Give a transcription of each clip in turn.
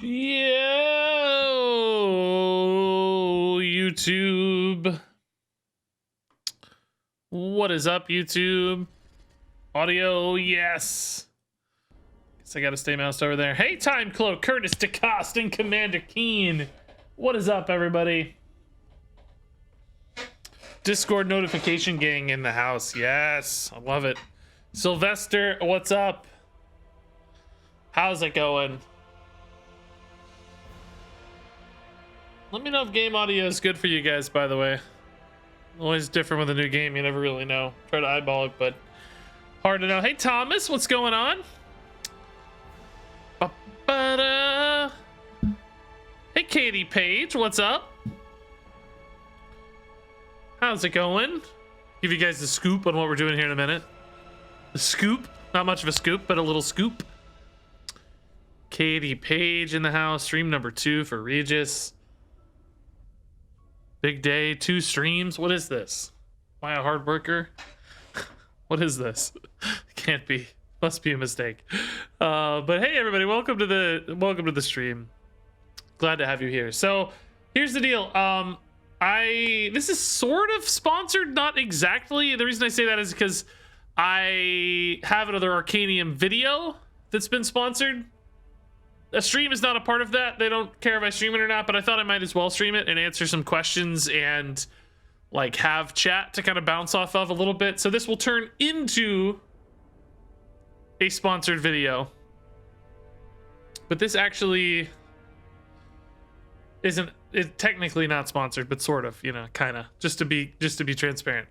Yo, YouTube. What is up, YouTube? Audio, yes. Guess I gotta stay moused over there. Hey, Time Cloak, Curtis DeCoste, and Commander Keen. What is up, everybody? Discord notification gang in the house. Yes, I love it. Sylvester, what's up? How's it going? Let me know if game audio is good for you guys, by the way. Always different with a new game, you never really know. Try to eyeball it, but hard to know. Hey, Thomas, what's going on? Ba-ba-da. Hey, Katie Page, what's up? How's it going? Give you guys the scoop on what we're doing here in a minute. The scoop, not much of a scoop, but a little scoop. Katie Page in the house, stream number 2 for Regis. Big day, 2 streams. What is this? Am I a hard worker? What is this? Can't be. Must be a mistake. But hey, everybody, welcome to the stream. Glad to have you here. So here's the deal. This is sort of sponsored, not exactly. The reason I say that is because I have another Arcanium video that's been sponsored. A stream is not a part of that. They don't care if I stream it or not, but I thought I might as well stream it and answer some questions and like have chat to kind of bounce off of a little bit. So this will turn into a sponsored video. But this actually isn't, it's technically not sponsored, but sort of, you know, kind of, just to be transparent.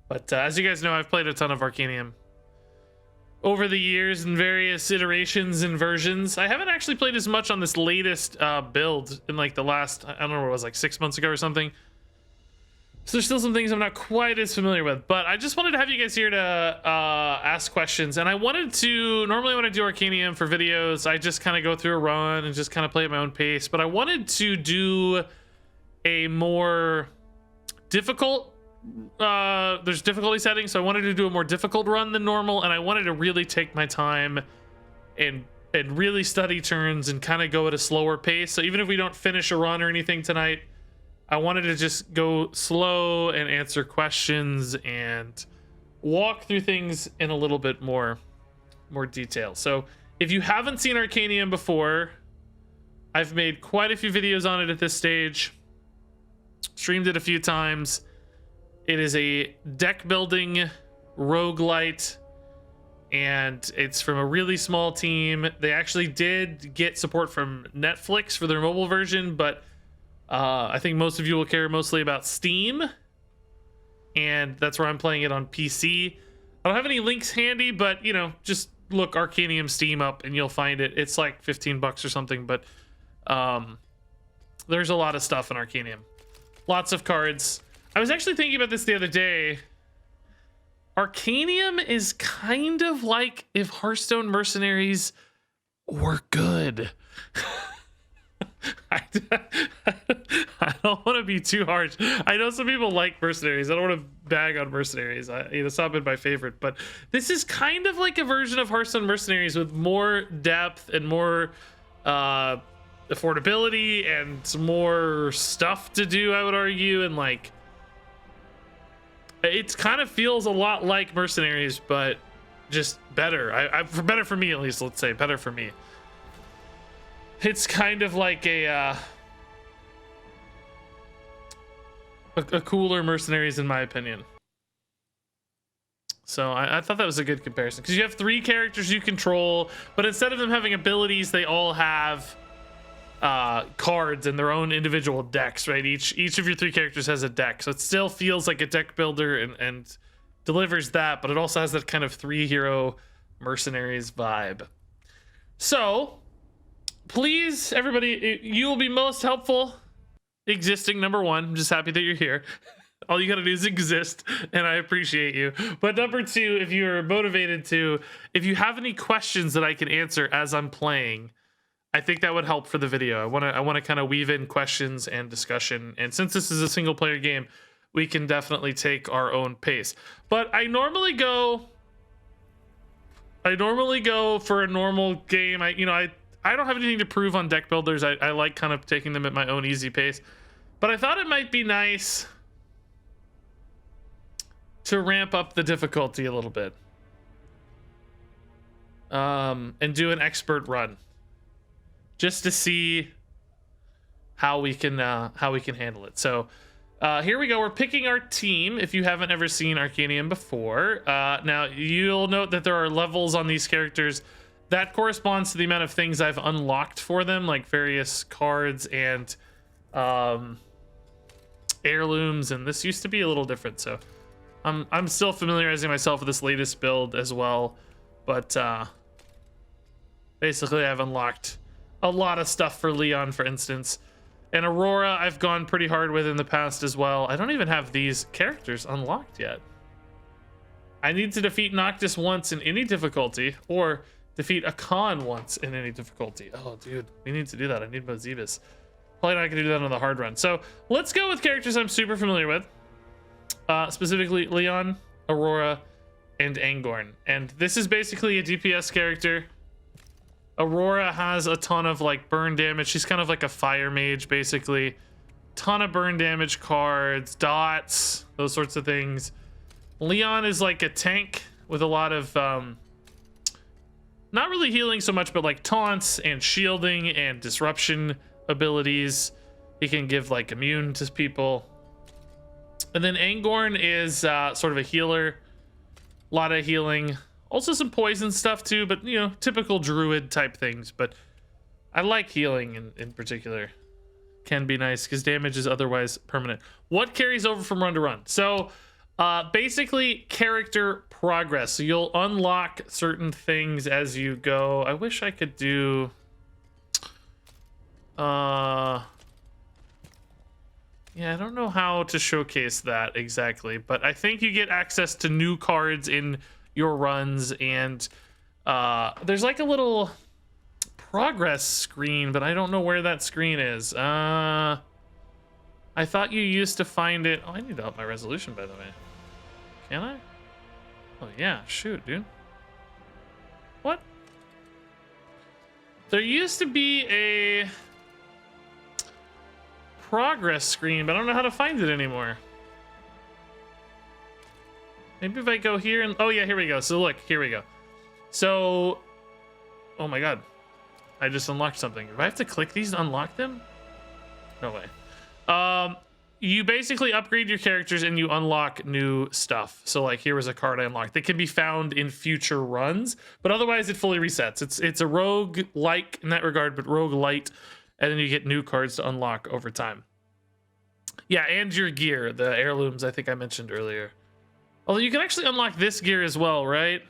But as you guys know, I've played a ton of Arcanium over the years in various iterations and versions. I haven't actually played as much on this latest build in like the last, I don't know what it was, like 6 months ago or something. So there's still some things I'm not quite as familiar with, but I just wanted to have you guys here to ask questions. And I wanted to, normally when I do Arcanium for videos, I just kind of go through a run and just kind of play at my own pace. But I wanted to do a more difficult, there's difficulty settings, so I wanted to do a more difficult run than normal, and I wanted to really take my time and really study turns and kind of go at a slower pace. So even if we don't finish a run or anything tonight, I wanted to just go slow and answer questions and walk through things in a little bit more detail. So if you haven't seen Arcanium before, I've made quite a few videos on it at this stage, streamed it a few times. It is a deck building roguelite, and it's from a really small team. They actually did get support from Netflix for their mobile version, but I think most of you will care mostly about Steam, and that's where I'm playing it on PC. I don't have any links handy, but you know, just look Arcanium Steam up and you'll find it. It's like 15 bucks or something, but there's a lot of stuff in Arcanium. Lots of cards. I was actually thinking about this the other day. Arcanium is kind of like if Hearthstone Mercenaries were good. I don't want to be too harsh. I know some people like Mercenaries. I don't want to bag on Mercenaries. It's not been my favorite, but this is kind of like a version of Hearthstone Mercenaries with more depth and more affordability and some more stuff to do, I would argue, and like it kind of feels a lot like Mercenaries, but just better. Better for me, at least. Let's say better for me. It's kind of like a cooler Mercenaries, in my opinion. So I thought that was a good comparison, because you have 3 characters you control, but instead of them having abilities, they all have cards and their own individual decks, right? Each of your 3 characters has a deck, so it still feels like a deck builder and delivers that, but it also has that kind of 3-hero Mercenaries vibe. So please, everybody, you will be most helpful existing, number 1. I'm just happy that you're here. All you gotta do is exist, and I appreciate you. But number 2, if you're motivated to, if you have any questions that I can answer as I'm playing, I think that would help for the video. I want to kind of weave in questions and discussion. And since this is a single player game, we can definitely take our own pace. But I normally go for a normal game. I don't have anything to prove on deck builders. I like kind of taking them at my own easy pace, but I thought it might be nice to ramp up the difficulty a little bit, and do an expert run just to see how we can handle it. So here we go. We're picking our team. If you haven't ever seen Arcanium before, now you'll note that there are levels on these characters that corresponds to the amount of things I've unlocked for them, like various cards and heirlooms, and this used to be a little different, so I'm still familiarizing myself with this latest build as well, but basically I've unlocked a lot of stuff for Leon, for instance, and Aurora I've gone pretty hard with in the past as well. I don't even have these characters unlocked yet. I need to defeat Noctis once in any difficulty, or defeat a Khan once in any difficulty. Oh, dude, we need to do that. I need Mozebus. Probably not gonna do that on the hard run. So let's go with characters I'm super familiar with. Specifically Leon, Aurora, and Angorn. And this is basically a DPS character. Aurora has a ton of like burn damage. She's kind of like a fire mage, basically. Ton of burn damage cards, dots, those sorts of things. Leon is like a tank with a lot of not really healing so much, but like taunts and shielding and disruption abilities. He can give like immune to people. And then Angorn is sort of a healer, a lot of healing, also some poison stuff too, but you know, typical druid type things. But I like healing in particular. Can be nice because damage is otherwise permanent. What carries over from run to run? So basically character progress. So you'll unlock certain things as you go. I wish I could do yeah, I don't know how to showcase that exactly, but I think you get access to new cards in your runs, and there's like a little progress screen, but I don't know where that screen is. I thought you used to find it. Oh, I need to up my resolution, by the way. Can I? Oh yeah, shoot, dude. What? There used to be a progress screen, but I don't know how to find it anymore. Maybe if I go here and, oh yeah, here we go. So look, here we go. So, oh my god, I just unlocked something. Do I have to click these to unlock them? No way. You basically upgrade your characters and you unlock new stuff. So like here was a card I unlocked that can be found in future runs, but otherwise it fully resets. It's a rogue-like in that regard, but rogue-lite, and then you get new cards to unlock over time. Yeah, and your gear, the heirlooms I think I mentioned earlier. Although you can actually unlock this gear as well, right?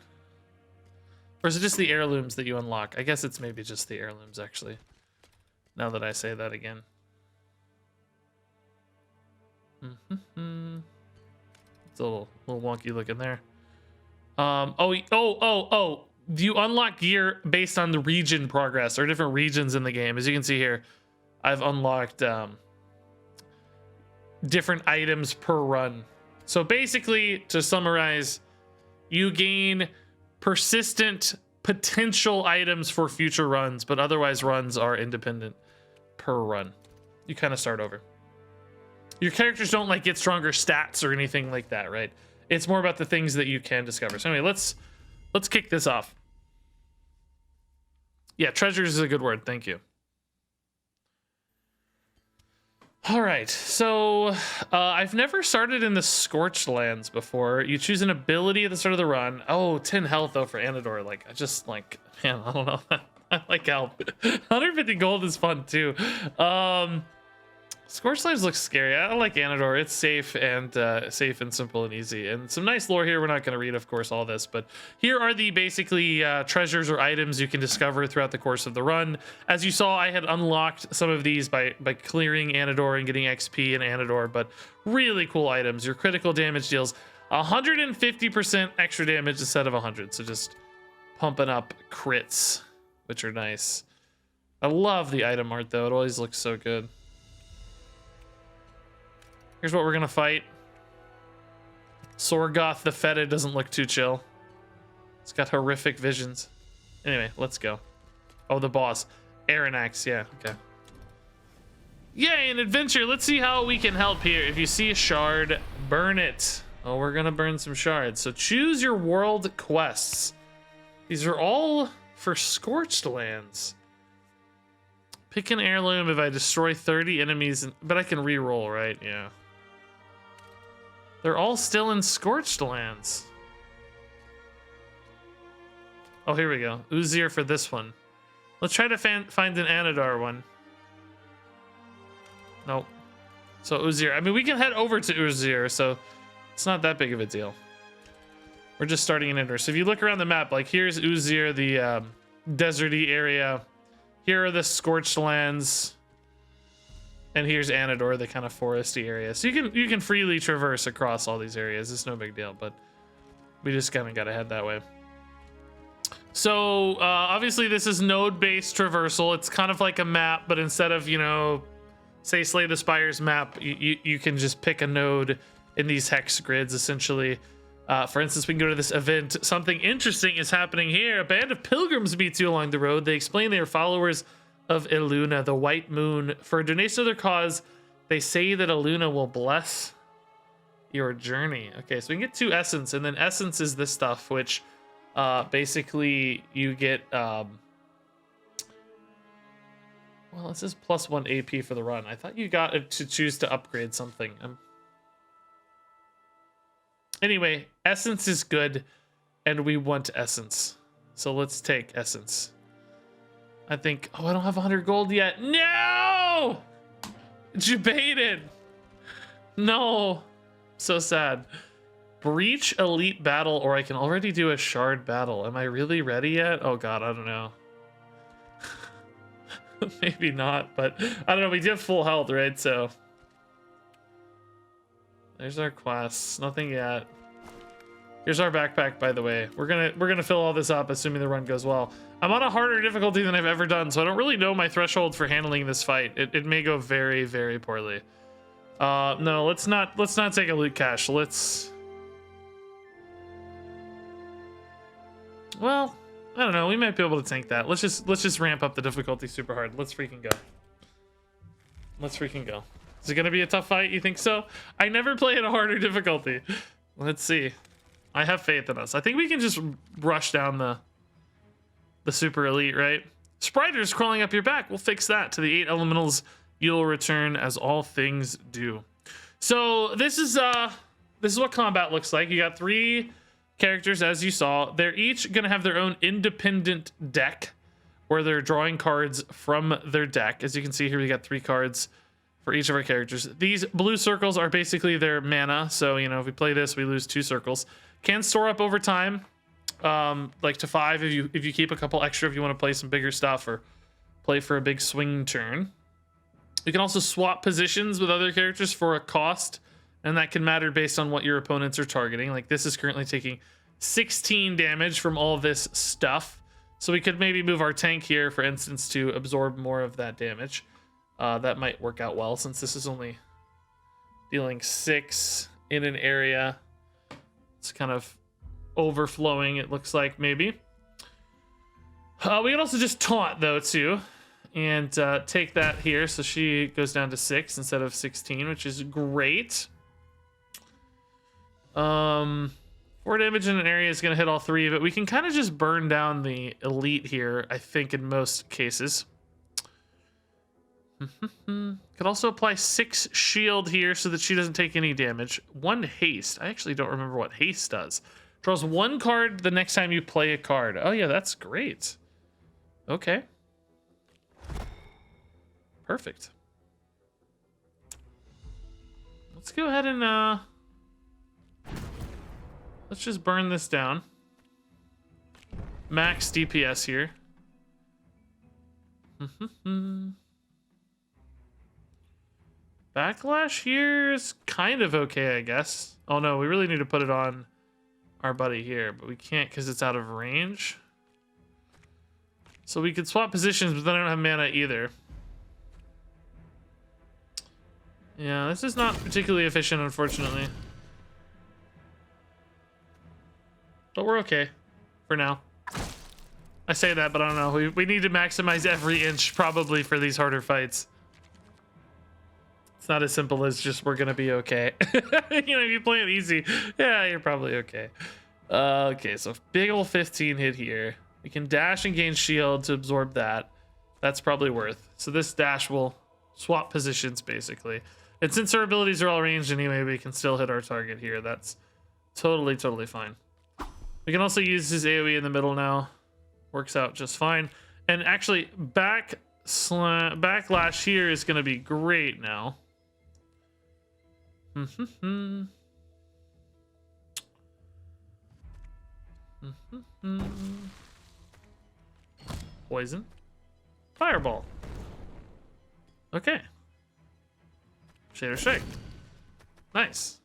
Or is it just the heirlooms that you unlock? I guess it's maybe just the heirlooms, actually. Now that I say that again. It's a little wonky looking there. Oh. You unlock gear based on the region progress or different regions in the game. As you can see here, I've unlocked different items per run. So basically, to summarize, you gain persistent potential items for future runs, but otherwise runs are independent per run. You kind of start over. Your characters don't like get stronger stats or anything like that, right? It's more about the things that you can discover. So anyway, let's kick this off. Yeah, treasures is a good word. Thank you. All right, so I've never started in the Scorched Lands before. You choose an ability at the start of the run. Oh, 10 health though for Anador. Like, I just like, man, I don't know. I like health. 150 gold is fun too. Scorched Lands looks scary. I like Anador. It's safe and simple and easy. And some nice lore here. We're not going to read, of course, all this, but here are the basically treasures or items you can discover throughout the course of the run. As you saw, I had unlocked some of these by clearing Anador and getting XP in Anador, but really cool items. Your critical damage deals 150% extra damage instead of 100. So just pumping up crits, which are nice. I love the item art, though. It always looks so good. Here's what we're gonna fight. Sorgoth the Fetid doesn't look too chill. It's got horrific visions. Anyway, let's go. Oh, the boss. Aranax, yeah, okay. Yay, an adventure. Let's see how we can help here. If you see a shard, burn it. Oh, we're gonna burn some shards. So choose your world quests. These are all for Scorched Lands. Pick an heirloom if I destroy 30 enemies, but I can re-roll, right? Yeah. They're all still in Scorched Lands. Oh, here we go. Uzir for this one. Let's try to find an Anadar one. Nope. So Uzir. I mean, we can head over to Uzir, so it's not that big of a deal. We're just starting in Ender. So if you look around the map, like here's Uzir, the deserty area. Here are the Scorched Lands. And here's Anador, the kind of foresty area. So you can freely traverse across all these areas. It's no big deal, but we just kind of got to head that way. So obviously this is node-based traversal. It's kind of like a map, but instead of, you know, say Slay the Spire's map, you can just pick a node in these hex grids, essentially. For instance, we can go to this event. Something interesting is happening here. A band of pilgrims meets you along the road. They explain they are followers of Eluna, the White Moon. For a donation to their cause, they say that Eluna will bless your journey. Okay, so we can get 2 essence, and then essence is this stuff, which basically you get well, it says +1 AP for the run. I thought you got it to choose to upgrade something. Anyway, essence is good, and we want essence. So let's take essence. I think, oh, I don't have 100 gold yet. No! Debated. No. So sad. Breach elite battle, or I can already do a shard battle. Am I really ready yet? Oh god, I don't know. Maybe not, but I don't know. We do have full health, right? So there's our quests. Nothing yet. Here's our backpack, by the way. We're gonna fill all this up, assuming the run goes well. I'm on a harder difficulty than I've ever done, so I don't really know my threshold for handling this fight. It may go very, very poorly. No, let's not take a loot cache. Well, I don't know. We might be able to tank that. Let's just ramp up the difficulty super hard. Let's freaking go. Let's freaking go. Is it gonna be a tough fight? You think so? I never play at a harder difficulty. Let's see. I have faith in us. I think we can just rush down the super elite, right? Spiders crawling up your back. We'll fix that. To the 8 elementals, you'll return as all things do. So this is what combat looks like. You got 3 characters, as you saw. They're each gonna have their own independent deck, where they're drawing cards from their deck. As you can see here, we got 3 cards for each of our characters. These blue circles are basically their mana. So, you know, if we play this, we lose 2 circles. Can store up over time, like to 5 if you keep a couple extra if you want to play some bigger stuff or play for a big swing turn. You can also swap positions with other characters for a cost, and that can matter based on what your opponents are targeting. Like this is currently taking 16 damage from all this stuff, so we could maybe move our tank here, for instance, to absorb more of that damage. That might work out well since this is only dealing 6 in an area. It's kind of overflowing, it looks like, maybe. We can also just taunt, though, too. And take that here, so she goes down to 6 instead of 16, which is great. 4 damage in an area is going to hit all 3, but we can kind of just burn down the elite here, I think, in most cases. Could also apply 6 shield here so that she doesn't take any damage. 1 haste. I actually don't remember what haste does. Draws 1 card the next time you play a card. Oh yeah, that's great. Okay. Perfect. Let's go ahead and let's just burn this down. Max DPS here. Backlash here is kind of okay, I guess. Oh no, we really need to put it on our buddy here, but we can't because it's out of range. So we could swap positions, but then I don't have mana either. Yeah, this is not particularly efficient, unfortunately. But we're okay for now. I say that, but I don't know. We need to maximize every inch probably for these harder fights. It's not as simple as just we're gonna be okay. You know, if you play it easy, yeah, you're probably okay. Okay, so big ol' 15 hit here. We can dash and gain shield to absorb that. That's probably worth. So this dash will swap positions basically. And since our abilities are all ranged anyway, we can still hit our target here. That's totally fine. We can also use his AoE in the middle now. Works out just fine. And actually, backlash here is going to be great now. Poison. Fireball. Okay. Shader Strike. Nice.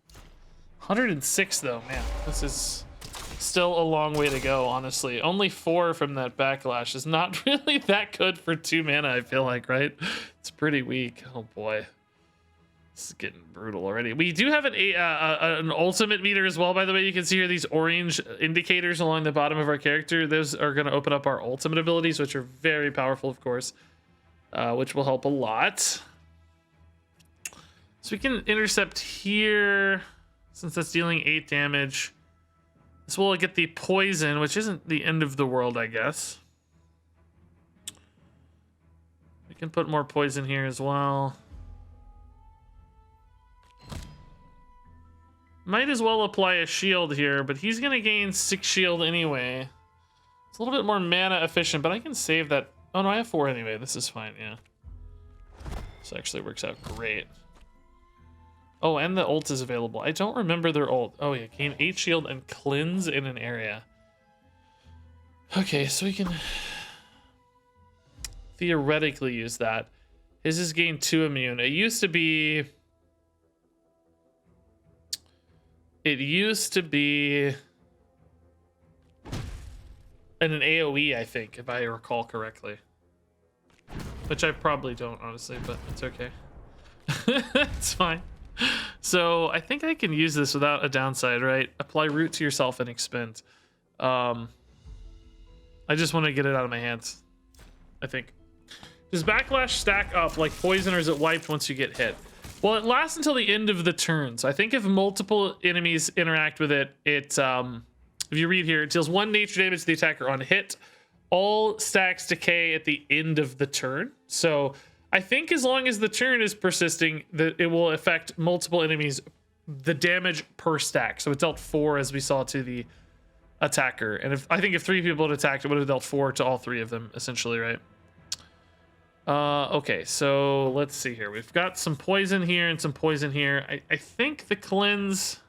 106 though, man. This is still a long way to go, honestly. Only 4 from that backlash is not really that good for 2 mana, I feel like, right? It's pretty weak. Oh boy. This is getting brutal already. We do have an ultimate meter as well, by the way. You can see here these orange indicators along the bottom of our character. Those are going to open up our ultimate abilities, which are very powerful, of course, which will help a lot. So we can intercept here, since that's dealing 8 damage. This will get the poison, which isn't the end of the world, I guess. We can put more poison here as well. Might as well apply a shield here, but he's going to gain 6 shield anyway. It's a little bit more mana efficient, but I can save that. Oh, no, I have 4 anyway. This is fine, yeah. This actually works out great. Oh, and the ult is available. I don't remember their ult. Oh, yeah, gain 8 shield and cleanse in an area. Okay, so we can theoretically use that. His is gain 2 immune. It used to be an AoE, I think, if I recall correctly. Which I probably don't, honestly, but it's okay. It's fine. So I think I can use this without a downside, right? Apply root to yourself and expend. I just want to get it out of my hands, I think. Does backlash stack up like poison, or is it wiped once you get hit? Well, it lasts until the end of the turn. So I think if multiple enemies interact with it, if you read here, it deals 1 nature damage to the attacker on hit. All stacks decay at the end of the turn. So I think as long as the turn is persisting, it will affect multiple enemies, the damage per stack. So it dealt 4, as we saw, to the attacker. And I think if 3 people had attacked, it would have dealt 4 to all 3 of them, essentially, right? Okay, so let's see here. We've got some poison here and some poison here. I think the cleanse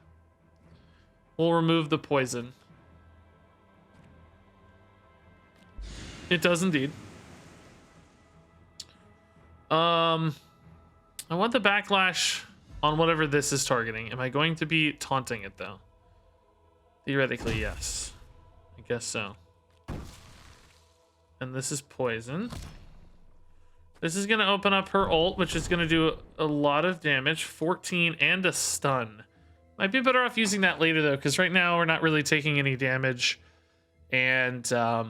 will remove the poison. It does indeed. I want the backlash on whatever this is targeting. Am I going to be taunting it, though? Theoretically, yes. I guess so. And this is poison. This is going to open up her ult, which is going to do a lot of damage. 14 and a stun. Might be better off using that later, though, because right now we're not really taking any damage. And I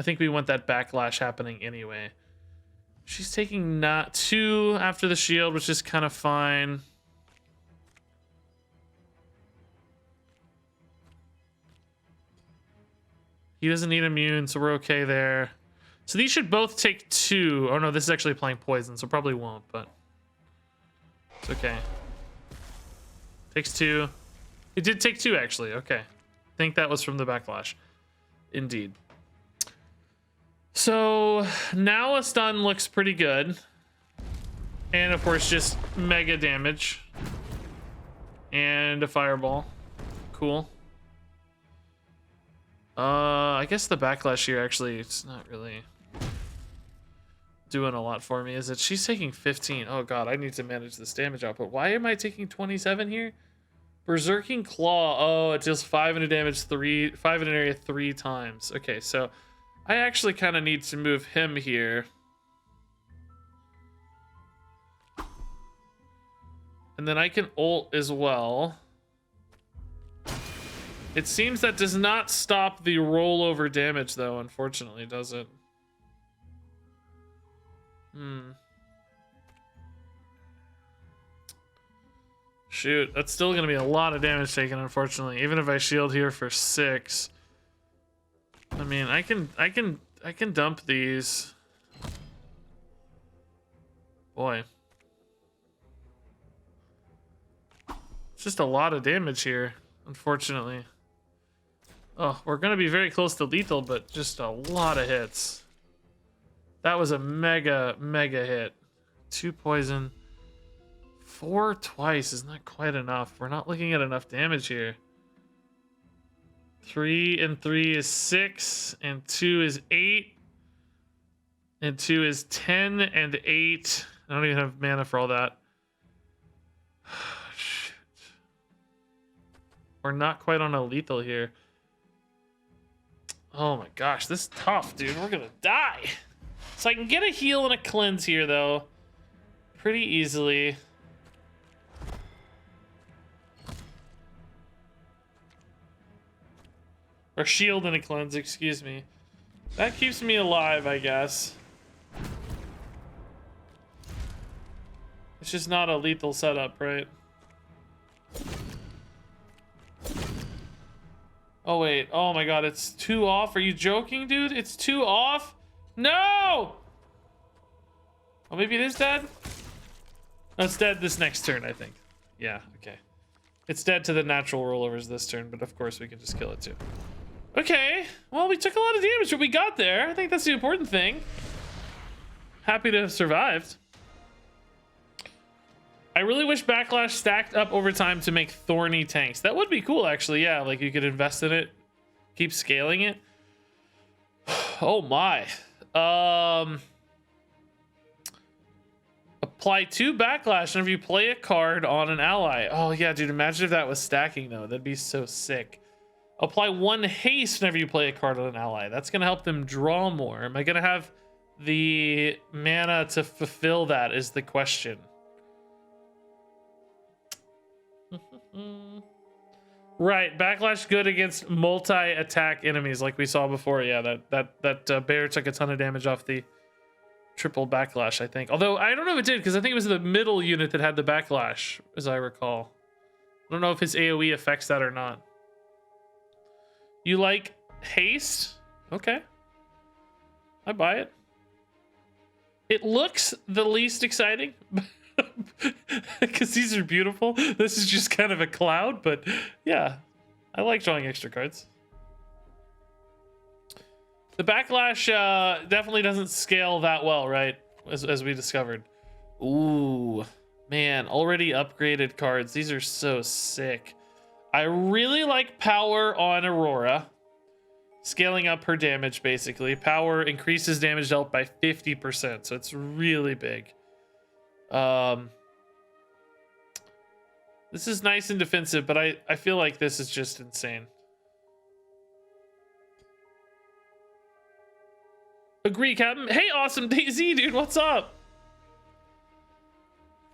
think we want that backlash happening anyway. She's taking not 2 after the shield, which is kind of fine. He doesn't need immune, so we're okay there. So these should both take 2. Oh no, this is actually applying poison, so probably won't, but it's okay. Takes 2. It did take 2, actually. Okay. I think that was from the backlash. Indeed. So now a stun looks pretty good. And of course, just mega damage. And a fireball. Cool. I guess the backlash here, actually, it's not really doing a lot for me, is it? She's taking 15. Oh god, I need to manage this damage output. Why am I taking 27 here? Berserking Claw. Oh, it deals 5 into damage 5 in an area 3 times. Okay, so I actually kind of need to move him here. And then I can ult as well. It seems that does not stop the rollover damage, though, unfortunately, does it? Shoot, that's still gonna be a lot of damage taken, unfortunately. Even if I shield here for 6. I mean, I can dump these. Boy. It's just a lot of damage here, unfortunately. Oh, we're gonna be very close to lethal, but just a lot of hits. That was a mega hit. 2 poison. 4 twice is not quite enough. We're not looking at enough damage here. 3 and 3 is 6, and 2 is 8, and 2 is 10 and 8. I don't even have mana for all that. Shit. We're not quite on a lethal here. Oh my gosh, this is tough, dude. We're gonna die. So I can get a heal and a cleanse here, though, pretty easily. Or shield and a cleanse, excuse me. That keeps me alive, I guess. It's just not a lethal setup, right? Oh, wait. Oh, my God. It's 2 off. Are you joking, dude? It's 2 off? No! Oh, maybe it is dead? No, it's dead this next turn, I think. Yeah, okay. It's dead to the natural rollovers this turn, but of course we can just kill it, too. Okay. Well, we took a lot of damage, but we got there. I think that's the important thing. Happy to have survived. I really wish Backlash stacked up over time to make thorny tanks. That would be cool, actually. Yeah, like you could invest in it, keep scaling it. Oh my. Apply 2 Backlash whenever you play a card on an ally. Oh yeah, dude, imagine if that was stacking though. That'd be so sick. Apply 1 haste whenever you play a card on an ally. That's gonna help them draw more. Am I gonna have the mana to fulfill that is the question. Right, Backlash good against multi-attack enemies like we saw before. Yeah, that bear took a ton of damage off the triple Backlash, I think. Although I don't know if it did, because I think it was the middle unit that had the Backlash, as I recall. I don't know if his AoE affects that or not. You like haste? Okay, I buy it. It looks the least exciting. Because these are beautiful. This is just kind of a cloud, but yeah, I like drawing extra cards. The Backlash definitely doesn't scale that well, right? As we discovered. Ooh, man, already upgraded cards. These are so sick. I really like power on Aurora. Scaling up her damage, basically. Power increases damage dealt by 50%, so it's really big. This is nice and defensive, but I feel like this is just insane. Agree, Captain. Hey, awesome Daisy, dude, what's up?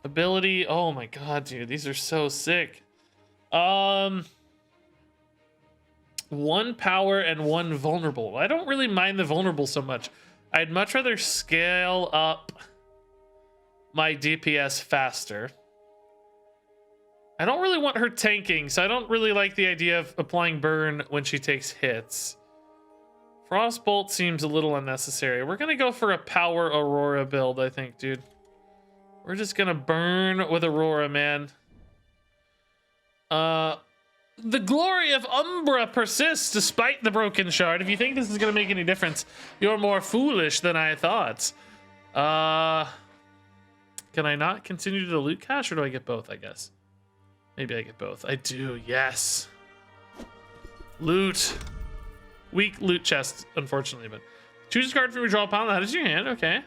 Ability. Oh my god, dude, these are so sick. 1 power and 1 vulnerable. I don't really mind the vulnerable so much. I'd much rather scale up my DPS faster. I don't really want her tanking, so I don't really like the idea of applying burn when she takes hits. Frostbolt seems a little unnecessary. We're gonna go for a power Aurora build, I think, dude. We're just gonna burn with Aurora, man. The glory of Umbra persists despite the broken shard. If you think this is gonna make any difference, you're more foolish than I thought. Can I not continue to loot cache, or do I get both, I guess? Maybe I get both. I do, yes. Loot. Weak loot chest, unfortunately, but choose a card from your draw pile. That is your hand, okay.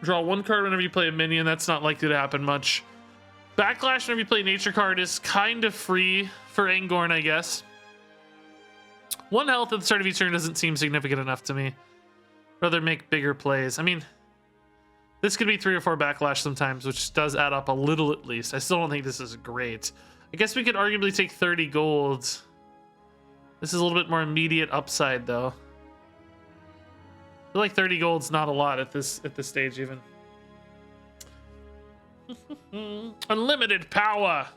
Draw 1 card whenever you play a minion. That's not likely to happen much. Backlash whenever you play a nature card is kind of free for Angorn, I guess. 1 health at the start of each turn doesn't seem significant enough to me. Rather make bigger plays. I mean, this could be 3 or 4 Backlash sometimes, which does add up a little at least. I still don't think this is great. I guess we could arguably take 30 gold. This is a little bit more immediate upside, though. I feel like 30 gold's not a lot at this stage, even. Unlimited power.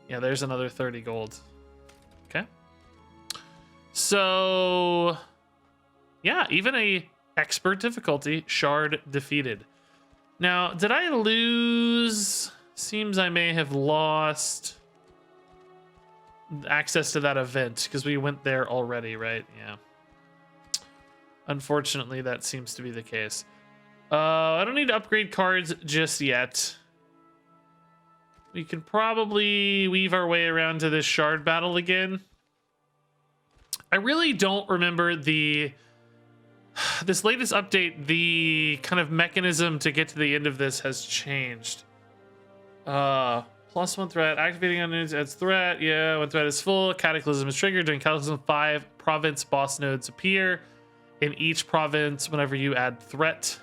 Yeah, there's another 30 gold. Okay. So, yeah, even a expert difficulty, shard defeated. Now, did I lose? Seems I may have lost access to that event because we went there already, right? Yeah. Unfortunately, that seems to be the case. I don't need to upgrade cards just yet. We can probably weave our way around to this shard battle again. I really don't remember this latest update. The kind of mechanism to get to the end of this has changed. +1 threat, activating on nodes adds threat. Yeah, when threat is full, Cataclysm is triggered. During Cataclysm 5, province boss nodes appear in each province whenever you add threat.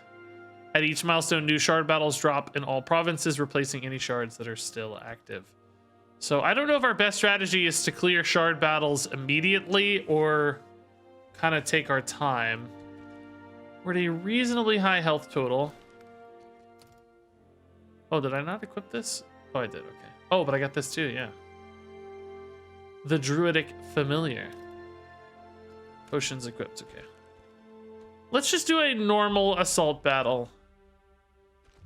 At each milestone, new shard battles drop in all provinces, replacing any shards that are still active. So I don't know if our best strategy is to clear shard battles immediately or kind of take our time. We're at a reasonably high health total. Oh, did I not equip this? Oh, I did. Okay. Oh, but I got this too. Yeah. The Druidic Familiar. Potions equipped. Okay. Let's just do a normal assault battle.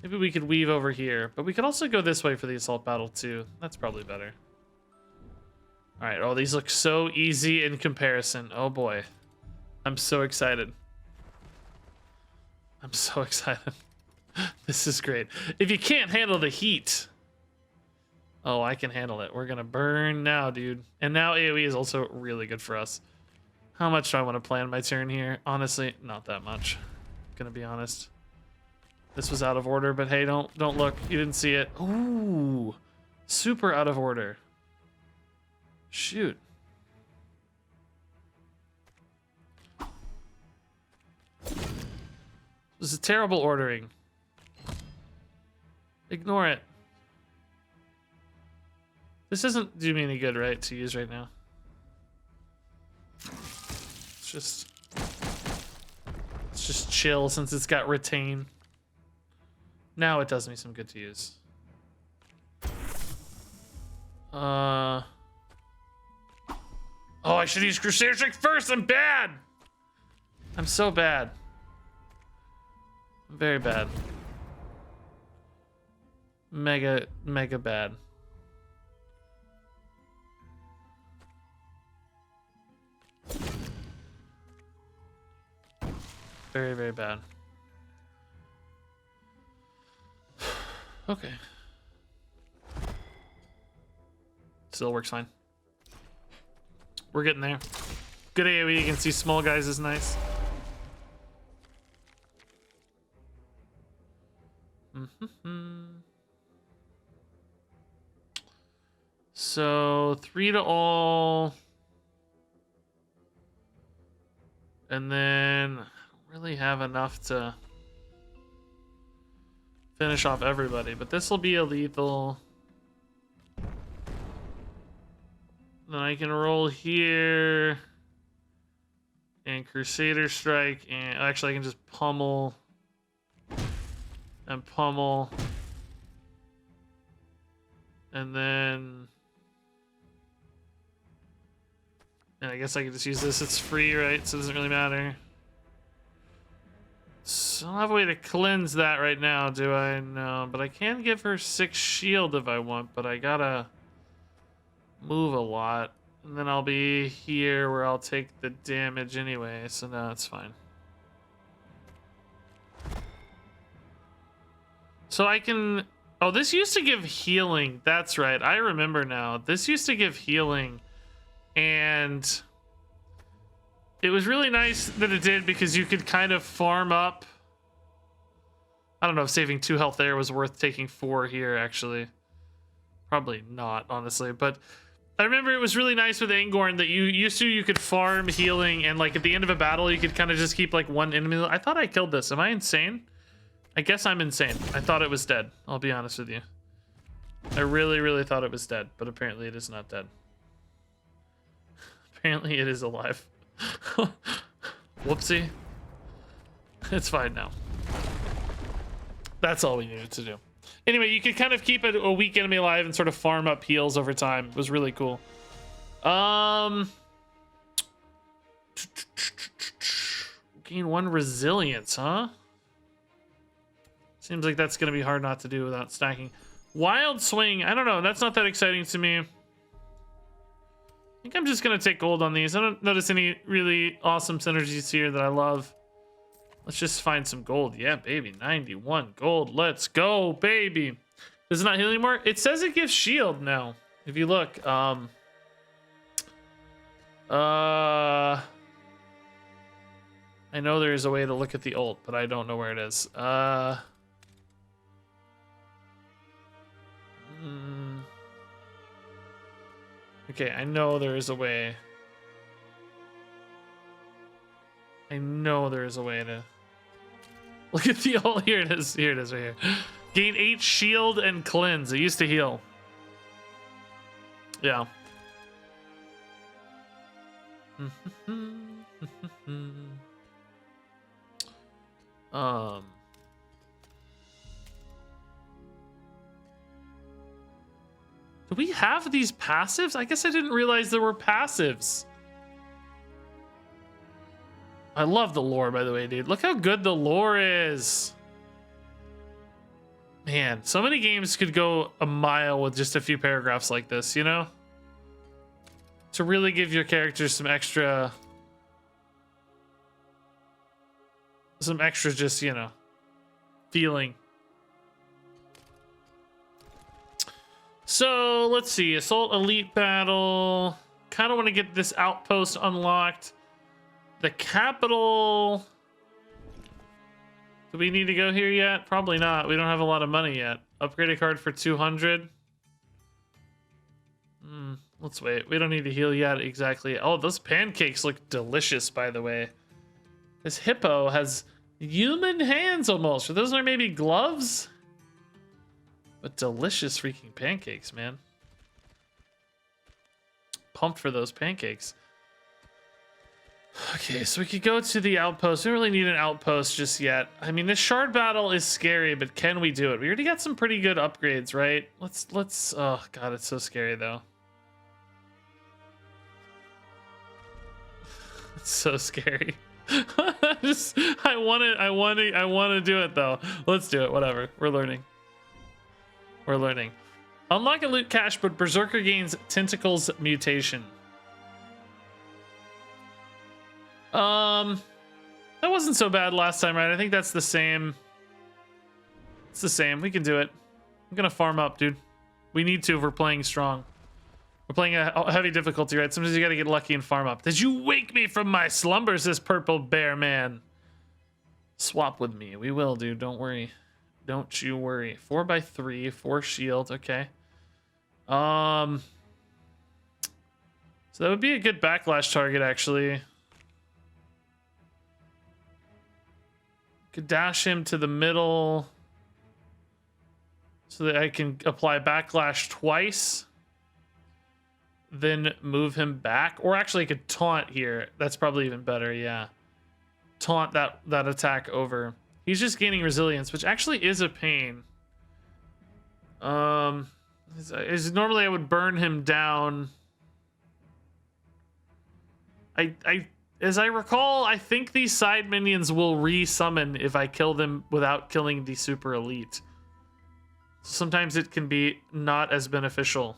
Maybe we could weave over here, but we could also go this way for the assault battle too. That's probably better. All right. Oh, these look so easy in comparison. Oh boy. I'm so excited. I'm so excited. This is great. If you can't handle the heat. Oh, I can handle it. We're gonna burn now, dude. And now AoE is also really good for us. How much do I want to plan my turn here? Honestly, not that much. Gonna be honest. This was out of order, but hey, don't look. You didn't see it. Ooh, super out of order. Shoot. This is terrible ordering. Ignore it. This doesn't do me any good, right, to use right now. Let's just chill since it's got retain. Now it does me some good to use. Oh, I should use Crusader Strike first. I'm bad. I'm so bad. I'm very bad. Mega bad. Very, very bad. Okay. Still works fine. We're getting there. Good AoE against these small guys is nice. So 3 to all. And then I don't really have enough to finish off everybody, but this will be a lethal. Then I can roll here and Crusader Strike, and actually I can just pummel and pummel, and then I guess I can just use this. It's free, right? So it doesn't really matter. So I don't have a way to cleanse that right now, do I? No, but I can give her 6 shield if I want, but I gotta move a lot. And then I'll be here where I'll take the damage anyway, so no, it's fine. So I can... Oh, this used to give healing. That's right. I remember now. This used to give healing, and it was really nice that it did because you could kind of farm up. I don't know if saving 2 health there was worth taking 4 here, actually. Probably not, honestly, but I remember it was really nice with Angorn that you could farm healing, and like at the end of a battle you could kind of just keep like one enemy. I thought I killed this. Am I insane? I guess I'm insane. I thought it was dead. I'll be honest with you. I really, really thought it was dead, but apparently it is not dead. Apparently it is alive. Whoopsie. It's fine now. That's all we needed to do. Anyway, you could kind of keep a weak enemy alive and sort of farm up heals over time. It was really cool. Gain 1 resilience, huh? Seems like that's going to be hard not to do without stacking. Wild swing, I don't know. That's not that exciting to me. I think I'm just going to take gold on these. I don't notice any really awesome synergies here that I love. Let's just find some gold. Yeah, baby. 91 gold. Let's go, baby. Does it not heal anymore? It says it gives shield now. If you look, I know there's a way to look at the ult, but I don't know where it is. Okay, I know there is a way. I know there is a way to look at the ult. Here it is. Here it is right here. Gain 8 shield and cleanse. It used to heal. Yeah. Do we have these passives? I guess I didn't realize there were passives. I love the lore, by the way, dude. Look how good the lore is. Man, so many games could go a mile with just a few paragraphs like this, you know? To really give your characters some extra just, you know, feeling. So let's see, assault elite battle. Kind of want to get this outpost unlocked. The capital. Do we need to go here yet? Probably not. We don't have a lot of money yet. Upgrade a card for 200. Let's wait. We don't need to heal yet exactly. Oh, those pancakes look delicious, by the way. This hippo has human hands almost. Are those are maybe gloves? But delicious freaking pancakes, man. Pumped for those pancakes. Okay, so we could go to the outpost. We don't really need an outpost just yet. I mean, this shard battle is scary, but can we do it? We already got some pretty good upgrades, right? Let's. Oh god, it's so scary though. It's so scary. I want to do it though. Let's do it. Whatever. We're learning. We're learning. Unlock a loot cache, but Berserker gains Tentacles mutation. That wasn't so bad last time, right? I think that's the same. It's the same. We can do it. I'm gonna farm up, dude. We need to if we're playing strong. We're playing a heavy difficulty, right? Sometimes you gotta get lucky and farm up. Did you wake me from my slumbers, this purple bear man? Swap with me. We will, dude. Don't worry. Don't you worry. 4x3, 4 shield. Okay. So that would be a good backlash target, actually. Could dash him to the middle so that I can apply backlash twice. Then move him back. Or actually I could taunt here. That's probably even better, yeah. Taunt that attack over. He's just gaining resilience, which actually is a pain. Normally I would burn him down. As I recall, I think these side minions will re-summon if I kill them without killing the super elite. Sometimes it can be not as beneficial,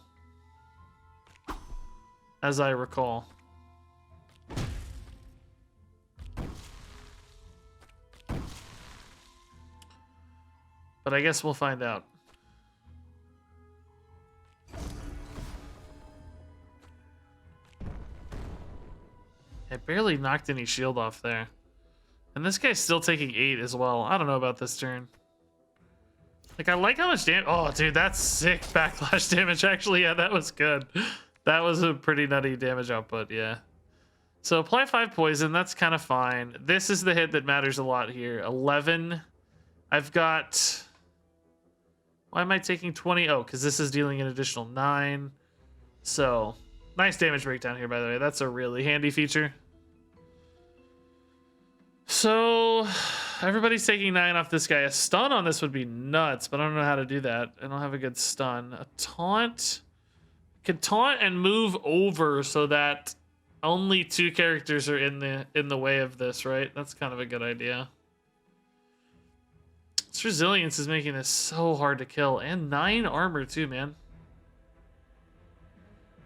as I recall. But I guess we'll find out. I barely knocked any shield off there. And this guy's still taking 8 as well. I don't know about this turn. Like, I like how much damage. Oh, dude, that's sick backlash damage. Actually, yeah, that was good. That was a pretty nutty damage output, yeah. So apply 5 poison. That's kind of fine. This is the hit that matters a lot here. 11. I've got... Why am I taking 20? Oh, because this is dealing an additional 9. So, nice damage breakdown here, by the way. That's a really handy feature. So, everybody's taking 9 off this guy. A stun on this would be nuts, but I don't know how to do that. I don't have a good stun. A taunt. Could taunt and move over so that only 2 characters are in the way of this, right? That's kind of a good idea. This resilience is making this so hard to kill. And 9 armor too, man.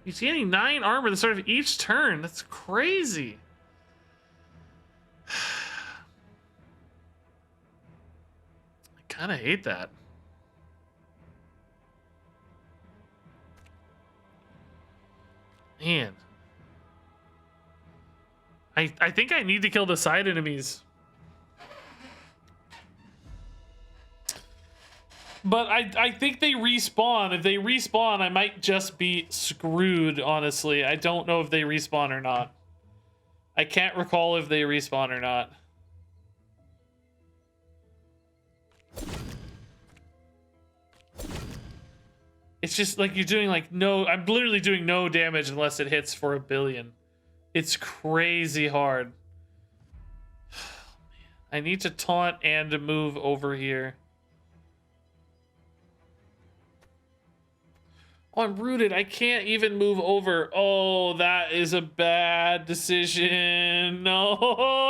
He's getting 9 armor at the start of each turn. That's crazy. I kind of hate that. Man. I think I need to kill the side enemies. But I think they respawn. If they respawn, I might just be screwed, honestly. I don't know if they respawn or not. I can't recall if they respawn or not. It's just like you're doing like no... I'm literally doing no damage unless it hits for 1 billion. It's crazy hard. I need to taunt and to move over here. Oh, I'm rooted. I can't even move over. Oh, that is a bad decision. No,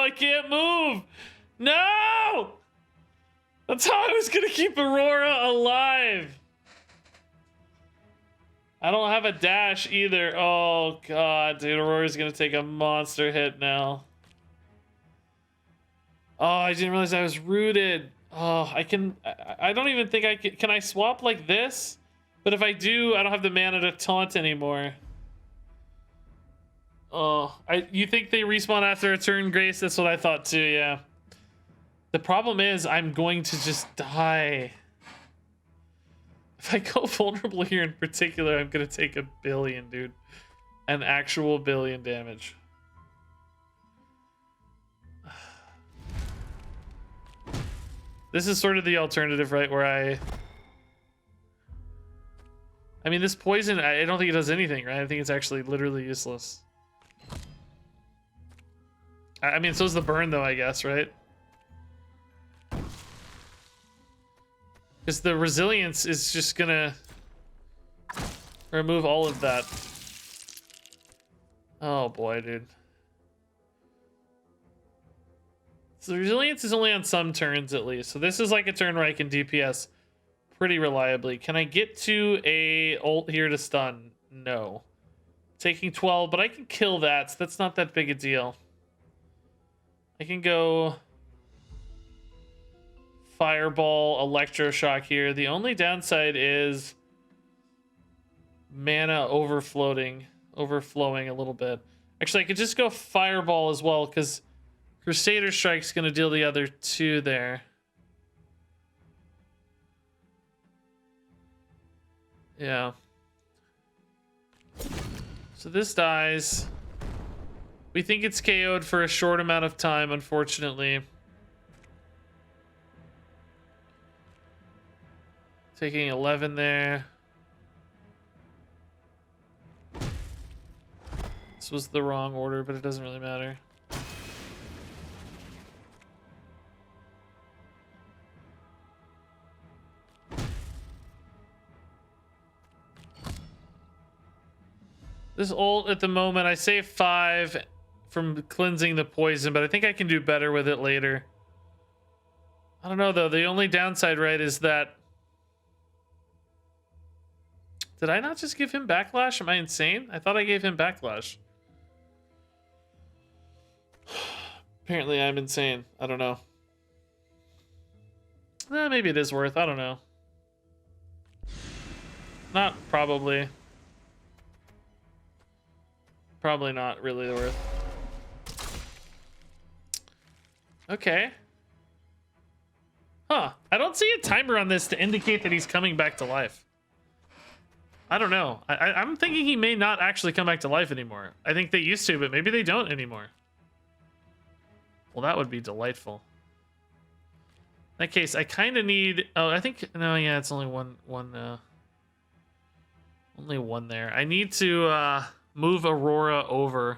I can't move. No! That's how I was going to keep Aurora alive. I don't have a dash either. Oh, God, dude. Aurora's going to take a monster hit now. Oh, I didn't realize I was rooted. Oh, I don't even think I can. Can I swap like this? But if I do, I don't have the mana to taunt anymore. Oh, you think they respawn after a turn, Grace? That's what I thought too, yeah. The problem is I'm going to just die. If I go vulnerable here in particular, I'm going to take 1 billion, dude. An actual 1 billion damage. This is sort of the alternative, right? Where I mean, this poison, I don't think it does anything, right? I think it's actually literally useless. I mean, so's the burn, though, I guess, right? Because the resilience is just gonna remove all of that. Oh, boy, dude. So the resilience is only on some turns, at least. So this is like a turn where I can DPS pretty reliably. Can I get to a ult here to stun? No. Taking 12, but I can kill that, so that's not that big a deal. I can go Fireball, Electroshock here. The only downside is mana overflowing a little bit. Actually, I could just go Fireball as well, because Crusader Strike's going to deal the other 2 there. Yeah. So this dies. We think it's KO'd for a short amount of time, unfortunately. Taking 11 there. This was the wrong order, but it doesn't really matter. This ult at the moment, I save 5 from cleansing the poison, but I think I can do better with it later. I don't know, though. The only downside, right, is that... Did I not just give him backlash? Am I insane? I thought I gave him backlash. Apparently I'm insane. I don't know. Maybe it is worth. I don't know. Not probably. Probably not really worth. Okay. Huh. I don't see a timer on this to indicate that he's coming back to life. I don't know. I'm thinking he may not actually come back to life anymore. I think they used to, but maybe they don't anymore. Well, that would be delightful. that case, I kind of need... Oh, I think... No, yeah, it's only one there. I need to move Aurora over.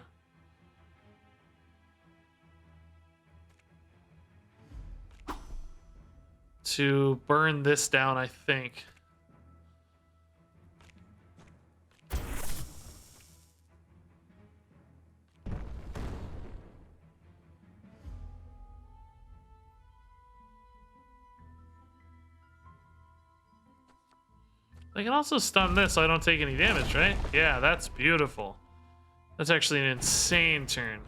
To burn this down, I think. I can also stun this so I don't take any damage, right? Yeah, that's beautiful. That's actually an insane turn.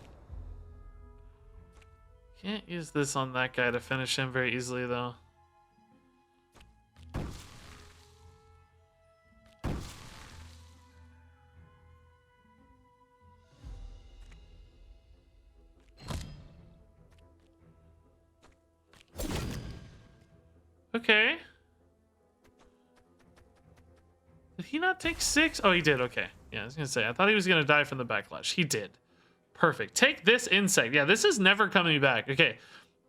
Can't use this on that guy to finish him very easily, though. Okay. Did he not take 6? Oh, he did. Okay. Yeah, I was going to say, I thought he was going to die from the backlash. He did. Perfect. Take this insect. Yeah, this is never coming back. Okay.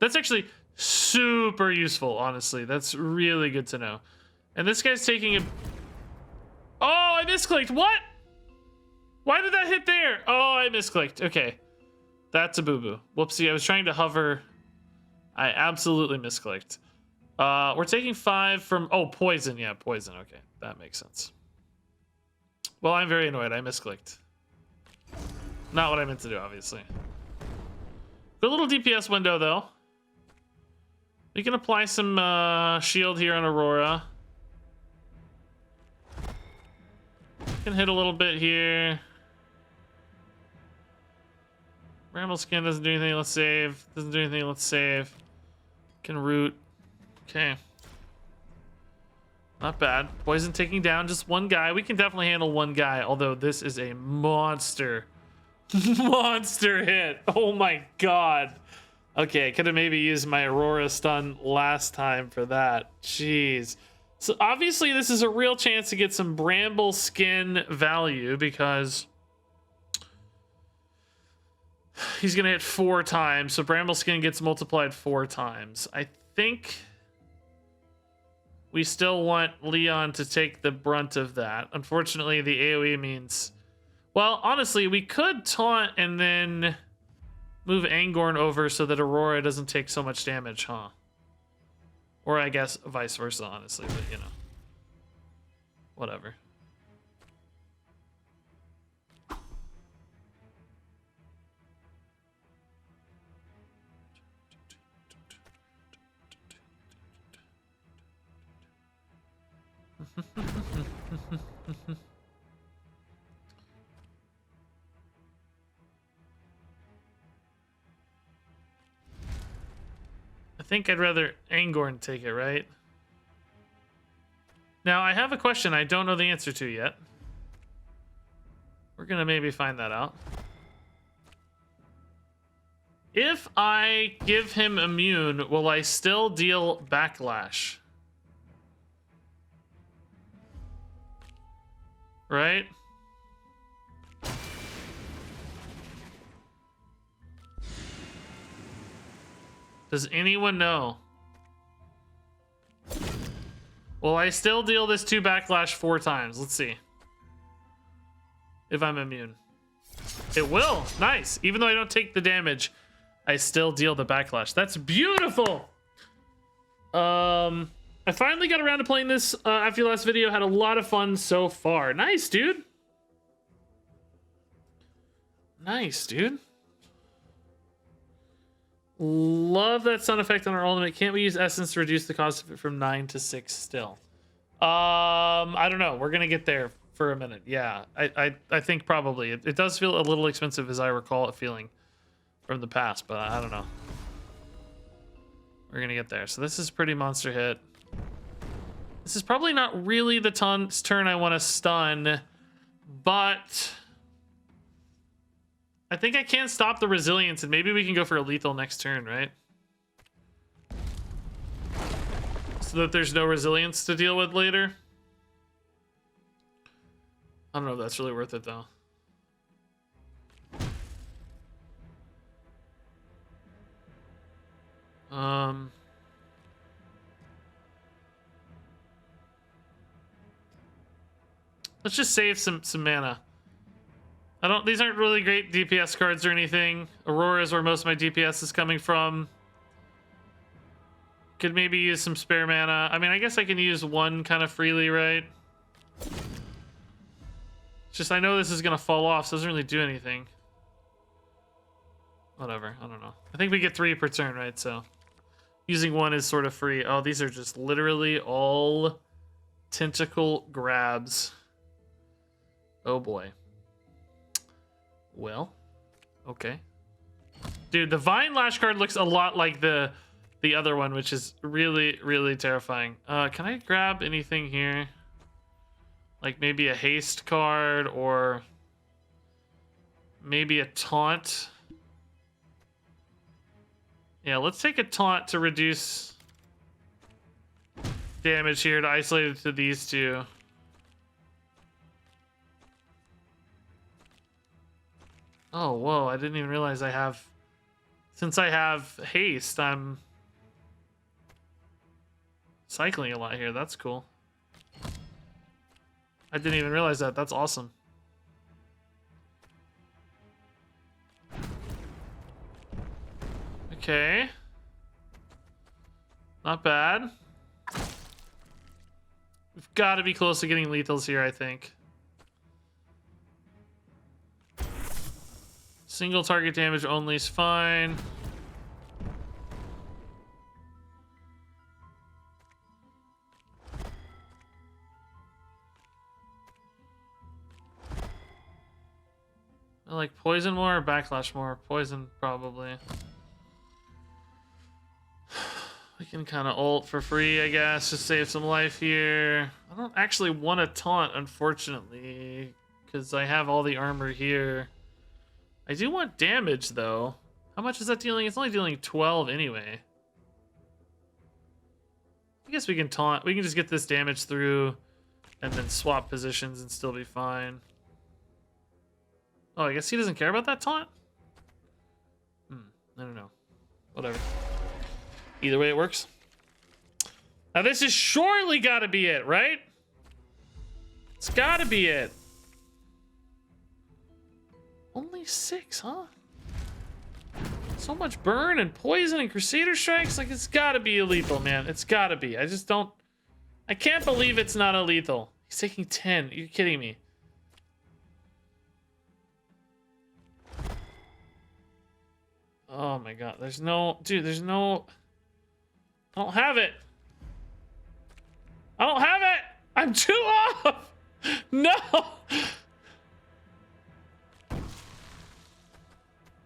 That's actually super useful, honestly. That's really good to know. And this guy's taking a... Oh, I misclicked. What? Why did that hit there? Oh, I misclicked. Okay. That's a boo-boo. Whoopsie, I was trying to hover. I absolutely misclicked. We're taking 5 from... Oh, poison. Yeah, poison. Okay, that makes sense. Well, I'm very annoyed. I misclicked. Not what I meant to do, obviously. Good little DPS window, though. We can apply some shield here on Aurora. Can hit a little bit here. Bramble Skin doesn't do anything. Let's save. Doesn't do anything. Let's save. Can root. Okay. Not bad. Poison taking down just one guy. We can definitely handle one guy, although this is a monster. Monster hit. Oh my god. Okay, I could have maybe used my Aurora stun last time for that. Jeez. So obviously this is a real chance to get some Bramble Skin value because he's going to hit 4 times. So Bramble Skin gets multiplied 4 times. I think we still want Leon to take the brunt of that. Unfortunately, the AoE means... Well, honestly, we could taunt and then move Angorn over so that Aurora doesn't take so much damage, huh? Or I guess vice versa, honestly, but you know. Whatever. I think I'd rather Angorn take it, right? Now, I have a question I don't know the answer to yet. We're gonna maybe find that out. If I give him immune, will I still deal backlash? Right? Does anyone know? Will I still deal this 2 backlash 4 times? Let's see. If I'm immune. It will. Nice. Even though I don't take the damage, I still deal the backlash. That's beautiful. I finally got around to playing this after your last video. Had a lot of fun so far. Nice, dude. Nice, dude. Love that sound effect on our ultimate. Can't we use essence to reduce the cost of it from 9 to 6 still? I don't know. We're gonna get there for a minute. Yeah, I think probably. It does feel a little expensive as I recall it feeling from the past, but I don't know. We're gonna get there. So this is pretty monster hit. This is probably not really the turn I want to stun, but I think I can stop the resilience, and maybe we can go for a lethal next turn, right? So that there's no resilience to deal with later. I don't know if that's really worth it, though. Let's just save some mana. These aren't really great DPS cards or anything. Aurora is where most of my DPS is coming from. Could maybe use some spare mana. I mean, I guess I can use one kind of freely, right? It's just, I know this is gonna fall off, so it doesn't really do anything. Whatever, I don't know. I think we get 3 per turn, right? So using one is sort of free. Oh, these are just literally all tentacle grabs. Oh boy. Well, okay. Dude, the Vine Lash card looks a lot like the other one, which is really, really terrifying. Can I grab anything here? Like maybe a haste card or maybe a taunt. Yeah, let's take a taunt to reduce damage here to isolate it to these two. Oh, whoa, I didn't even realize I have... Since I have haste, I'm cycling a lot here. That's cool. I didn't even realize that. That's awesome. Okay. Not bad. We've got to be close to getting lethals here, I think. Single target damage only is fine. I like poison more or backlash more? Poison, probably. We can kind of ult for free, I guess, to save some life here. I don't actually want to taunt, unfortunately, because I have all the armor here. I do want damage, though. How much is that dealing? It's only dealing 12 anyway. I guess we can taunt. We can just get this damage through and then swap positions and still be fine. Oh, I guess he doesn't care about that taunt? I don't know. Whatever. Either way, it works. Now, this is surely got to be it, right? It's got to be it. Only 6, huh? So much burn and poison and Crusader Strikes. Like, it's got to be a lethal, man. It's got to be. I just don't... I can't believe it's not a lethal. He's taking 10. You're kidding me. Oh my god. There's no... Dude, there's no... I don't have it. I don't have it. I'm too off. No.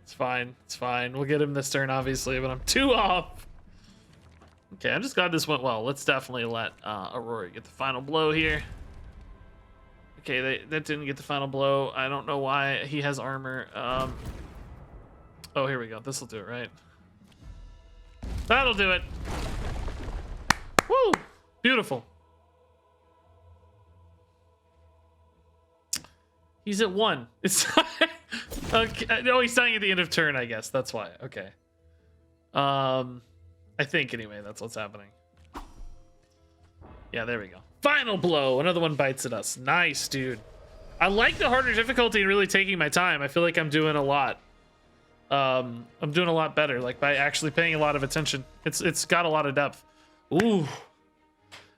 It's fine. It's fine. We'll get him this turn, obviously, but I'm too off. Okay, I'm just glad this went well. Let's definitely let Aurora get the final blow here. Okay, that didn't get the final blow. I don't know why he has armor. Oh, here we go. This will do it, right? That'll do it. Woo! Beautiful. He's at 1. It's okay. No, he's dying at the end of turn, I guess. That's why. Okay. I think anyway, that's what's happening. Yeah, there we go. Final blow. Another one bites at us. Nice, dude. I like the harder difficulty and really taking my time. I feel like I'm doing a lot. I'm doing a lot better, like by actually paying a lot of attention. It's got a lot of depth. Ooh.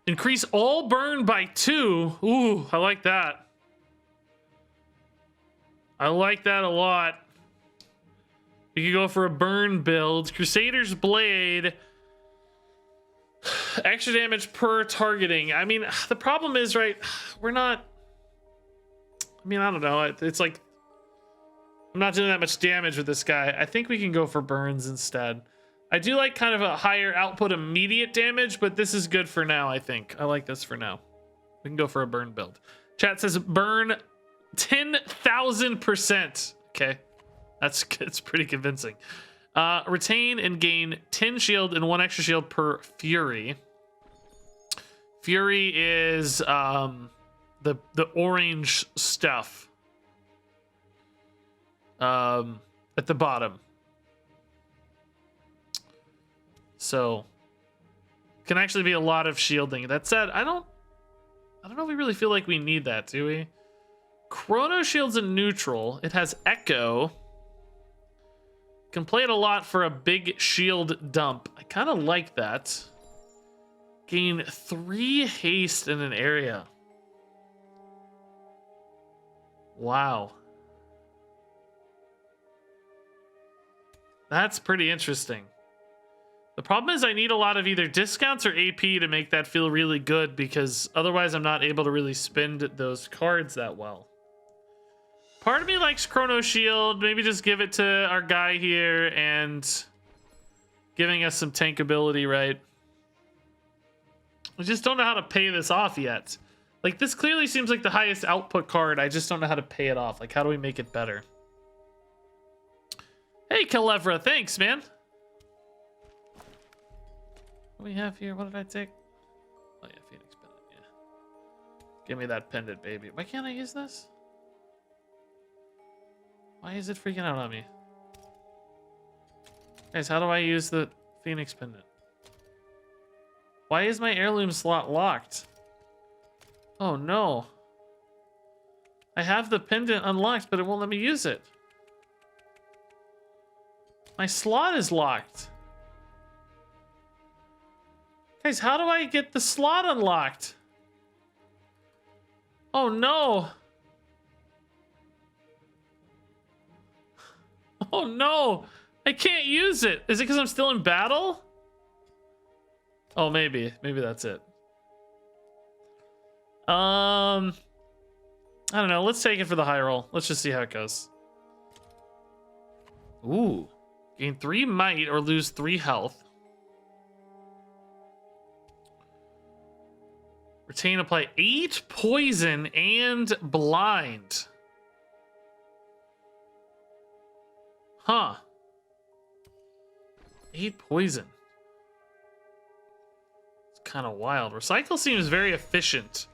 Increase all burn by 2. Ooh, I like that. I like that a lot. You could go for a burn build. Crusader's Blade. Extra damage per targeting. I mean, the problem is, right, we're not... I mean, I don't know. It's like... I'm not doing that much damage with this guy. I think we can go for burns instead. I do like kind of a higher output immediate damage, but this is good for now, I think. I like this for now. We can go for a burn build. Chat says burn 10,000%. Okay. It's pretty convincing. Retain and gain 10 shield and 1 extra shield per Fury. Fury is the orange stuff. At the bottom. So can actually be a lot of shielding. That said, I don't I don't know if we really feel like we need that, do we? Chrono Shield's a neutral. It has Echo. Can play it a lot for a big shield dump. I kind of like that. Gain 3 haste in an area. Wow. That's pretty interesting. The problem is I need a lot of either discounts or AP to make that feel really good, because otherwise I'm not able to really spend those cards that well. Part of me likes Chrono Shield. Maybe just give it to our guy here and giving us some tankability, right? I just don't know how to pay this off yet. Like, this clearly seems like the highest output card. I just don't know how to pay it off. Like, how do we make it better? Hey, Kalevra, thanks, man. What do we have here? What did I take? Oh, yeah, Phoenix Pendant, yeah. Give me that pendant, baby. Why can't I use this? Why is it freaking out on me? Guys, how do I use the Phoenix Pendant? Why is my heirloom slot locked? Oh, no. I have the pendant unlocked, but it won't let me use it. My slot is locked. Guys, how do I get the slot unlocked? Oh, no. Oh, no. I can't use it. Is it because I'm still in battle? Oh, maybe. Maybe that's it. I don't know. Let's take it for the high roll. Let's just see how it goes. Ooh. Gain 3 might or lose 3 health. Retain, apply 8 poison and blind. Huh. 8 poison. It's kind of wild. Recycle seems very efficient.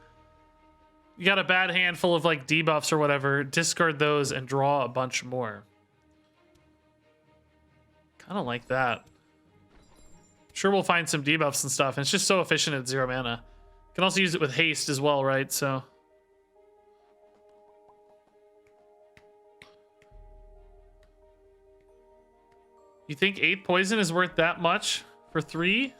You got a bad handful of like debuffs or whatever, discard those and draw a bunch more. Kind of like that. Sure, we'll find some debuffs and stuff. And it's just so efficient at 0 mana. Can also use it with haste as well, right? So you think 8 poison is worth that much for 3?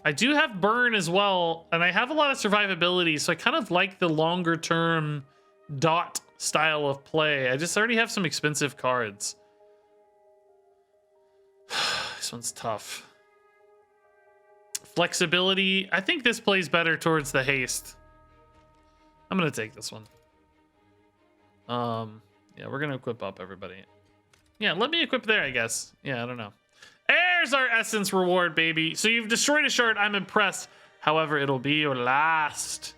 I do have burn as well, and I have a lot of survivability, so I kind of like the longer term dot style of play. I just already have some expensive cards. This one's tough. Flexibility. I think this plays better towards the haste. I'm gonna take this one. Yeah, we're gonna equip up everybody. Yeah, let me equip there, I guess. Yeah, I don't know. There's our essence reward, baby. So you've destroyed a shard. I'm impressed. However, it'll be your last.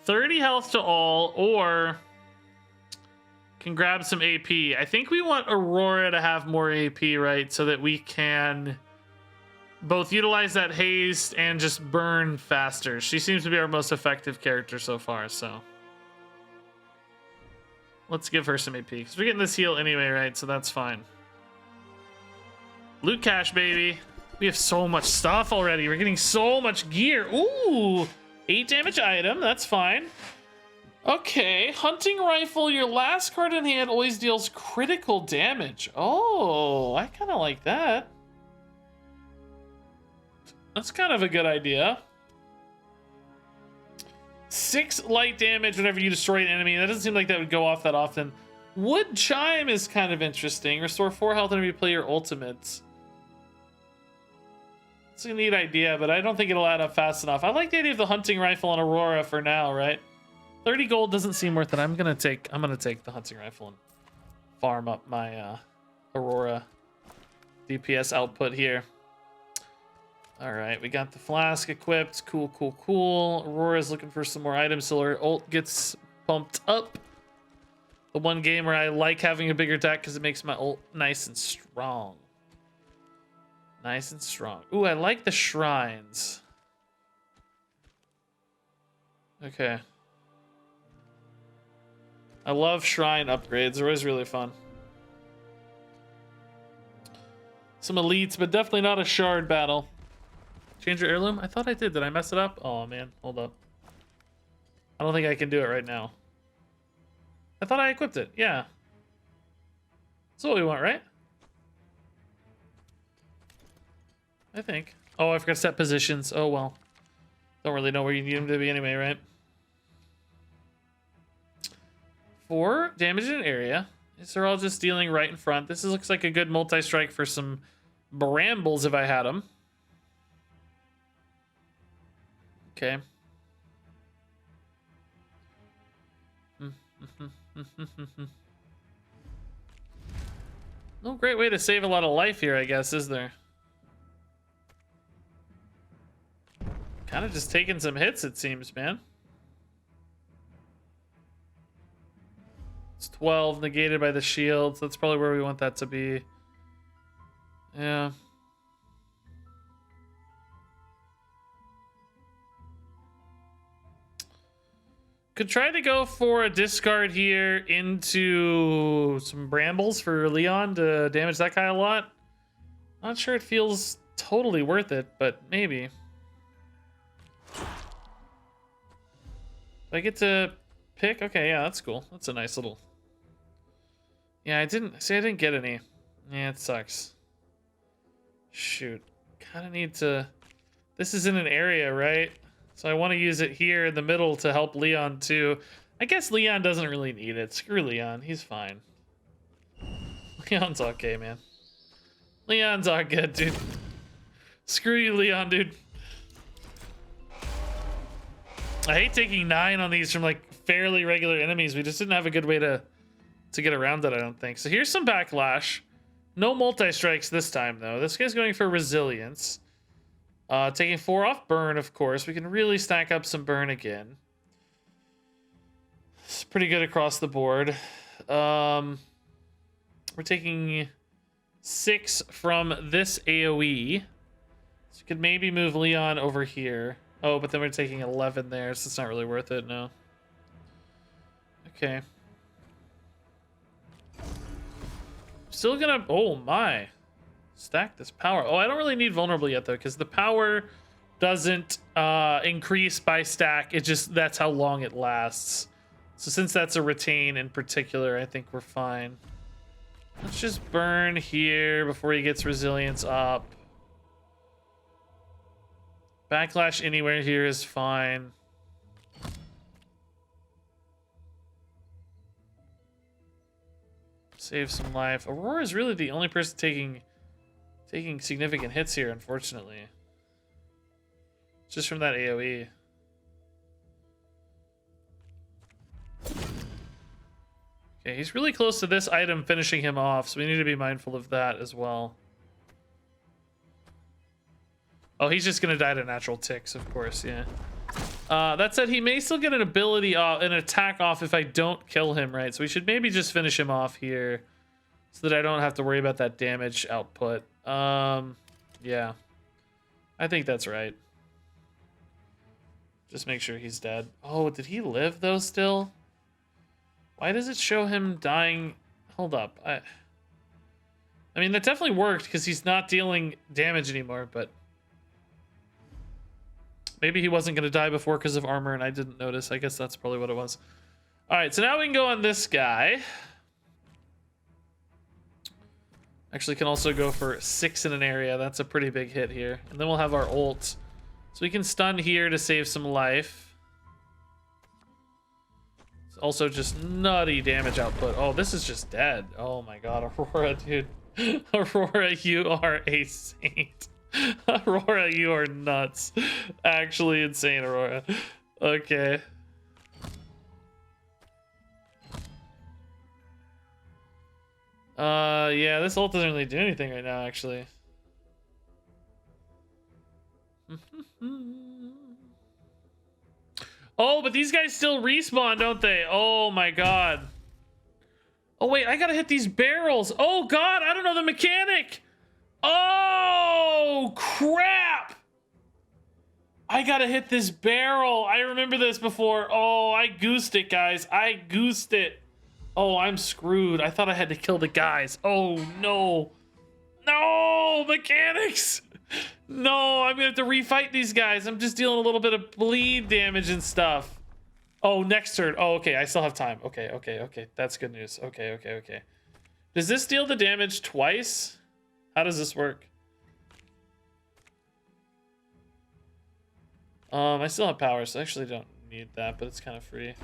30 health to all, or can grab some AP. I think we want Aurora to have more AP, right? So that we can both utilize that haste and just burn faster. She seems to be our most effective character so far, so let's give her some AP, because we're getting this heal anyway, right? So that's fine. Loot cache, baby. We have so much stuff already. We're getting so much gear. Ooh, 8 damage item. That's fine. Okay, hunting rifle. Your last card in hand always deals critical damage. Oh, I kind of like that. That's kind of a good idea. 6 light damage whenever you destroy an enemy. That doesn't seem like that would go off that often. Wood chime is kind of interesting. Restore 4 health whenever you play your ultimates. It's a neat idea, but I don't think it'll add up fast enough. I like the idea of the hunting rifle on Aurora for now, right? 30 gold doesn't seem worth it. I'm gonna take the hunting rifle and farm up my Aurora DPS output here. All right, we got the flask equipped. Cool, cool, cool. Aurora's looking for some more items so her ult gets bumped up. The one game where I like having a bigger deck because it makes my ult nice and strong. Nice and strong. Ooh, I like the shrines. Okay. I love shrine upgrades. They're always really fun. Some elites, but definitely not a shard battle. Change your heirloom? I thought I did. Did I mess it up? Oh, man. Hold up. I don't think I can do it right now. I thought I equipped it. Yeah. That's what we want, right? I think. Oh, I forgot to set positions. Oh, well. Don't really know where you need them to be anyway, right? 4 damage in an area. These are all just dealing right in front. This looks like a good multi-strike for some brambles if I had them. Okay. No great way to save a lot of life here, I guess, is there? Kind of just taking some hits, it seems, man. It's 12 negated by the shields. That's probably where we want that to be. Yeah. Could try to go for a discard here into some brambles for Leon to damage that guy a lot. Not sure it feels totally worth it, but maybe. Do I get to pick? Okay, yeah, that's cool. That's a nice little... Yeah, I didn't get any. Yeah, it sucks. Shoot. Kind of need to... This is in an area, right? So I want to use it here in the middle to help Leon too. I guess Leon doesn't really need it. Screw Leon. He's fine. Leon's okay, man. Leon's all good, dude. Screw you, Leon, dude. I hate taking 9 on these from like fairly regular enemies. We just didn't have a good way to get around it, I don't think. So here's some backlash. No multi-strikes this time, though. This guy's going for resilience. Taking 4 off burn, of course. We can really stack up some burn again. It's pretty good across the board. We're taking 6 from this AoE. So we could maybe move Leon over here. Oh, but then we're taking 11 there, so it's not really worth it, no. Okay. Still gonna... Oh, my. Stack this power. Oh, I don't really need vulnerable yet, though, because the power doesn't increase by stack. It just... That's how long it lasts. So since that's a retain in particular, I think we're fine. Let's just burn here before he gets resilience up. Backlash anywhere here is fine. Save some life. Aurora is really the only person taking significant hits here, unfortunately. Just from that AoE. Okay, he's really close to this item finishing him off, so we need to be mindful of that as well. Oh, he's just gonna die to natural ticks, of course, yeah. That said, he may still get an ability off, an attack off if I don't kill him, right? So we should maybe just finish him off here so that I don't have to worry about that damage output. Yeah. I think that's right. Just make sure he's dead. Oh, did he live, though, still? Why does it show him dying? Hold up. I mean, that definitely worked because he's not dealing damage anymore, but... Maybe he wasn't going to die before because of armor and I didn't notice. I guess that's probably what it was. All right, so now we can go on this guy. Actually, can also go for 6 in an area. That's a pretty big hit here. And then we'll have our ult. So we can stun here to save some life. It's also just nutty damage output. Oh, this is just dead. Oh my god, Aurora, dude. Aurora, you are a saint. Aurora, you are nuts. Actually insane, Aurora. Okay. Yeah, this ult doesn't really do anything right now, actually. Oh, but these guys still respawn, don't they? Oh my god. Oh wait, I gotta hit these barrels. Oh god, I don't know the mechanic. Oh, crap! I gotta hit this barrel. I remember this before. Oh, I goosed it, guys. I goosed it. Oh, I'm screwed. I thought I had to kill the guys. Oh, no. No, mechanics. No, I'm gonna have to refight these guys. I'm just dealing a little bit of bleed damage and stuff. Oh, next turn. Oh, okay. I still have time. Okay. That's good news. Okay. Does this deal the damage twice? How does this work? I still have power, so I actually don't need that, but it's kind of free.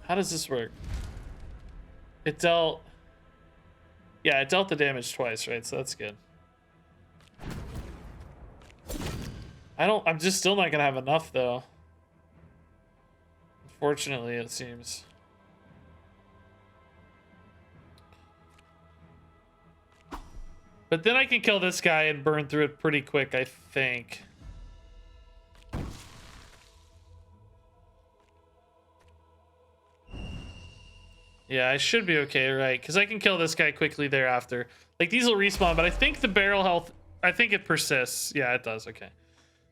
How does this work? It dealt... Yeah, it dealt the damage twice, right? So that's good. I'm just still not gonna have enough, though. Unfortunately, it seems. But then I can kill this guy and burn through it pretty quick, I think. Yeah, I should be okay, right? Because I can kill this guy quickly thereafter. Like, these will respawn, but I think the barrel health... I think it persists. Yeah, it does. Okay.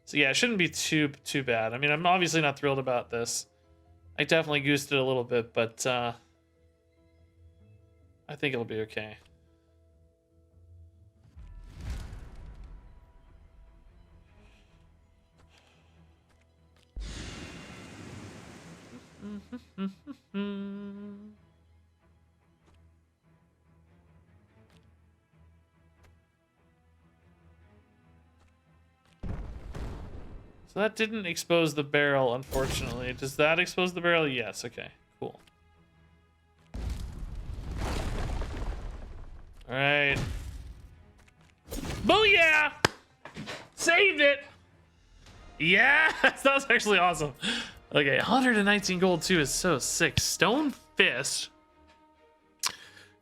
So, yeah, it shouldn't be too bad. I mean, I'm obviously not thrilled about this. I definitely goosed it a little bit, but I think it'll be okay. So that didn't expose the barrel, unfortunately. Does that expose the barrel? Yes. Okay, cool. All right. Booyah! Saved it! Yeah, that was actually awesome. Okay, 119 gold too is so sick. Stone Fist.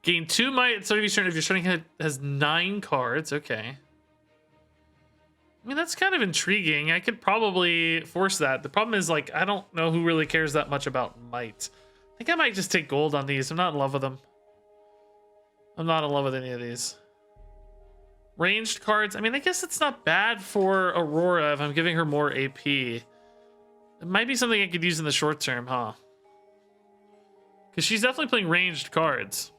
Gain 2 might at start of each turn if your starting hand has 9 cards. Okay. I mean, that's kind of intriguing. I could probably force that. The problem is, like, I don't know who really cares that much about might. I think I might just take gold on these. I'm not in love with them. I'm not in love with any of these. Ranged cards. I mean, I guess it's not bad for Aurora if I'm giving her more AP. It might be something I could use in the short term, huh? Because she's definitely playing ranged cards.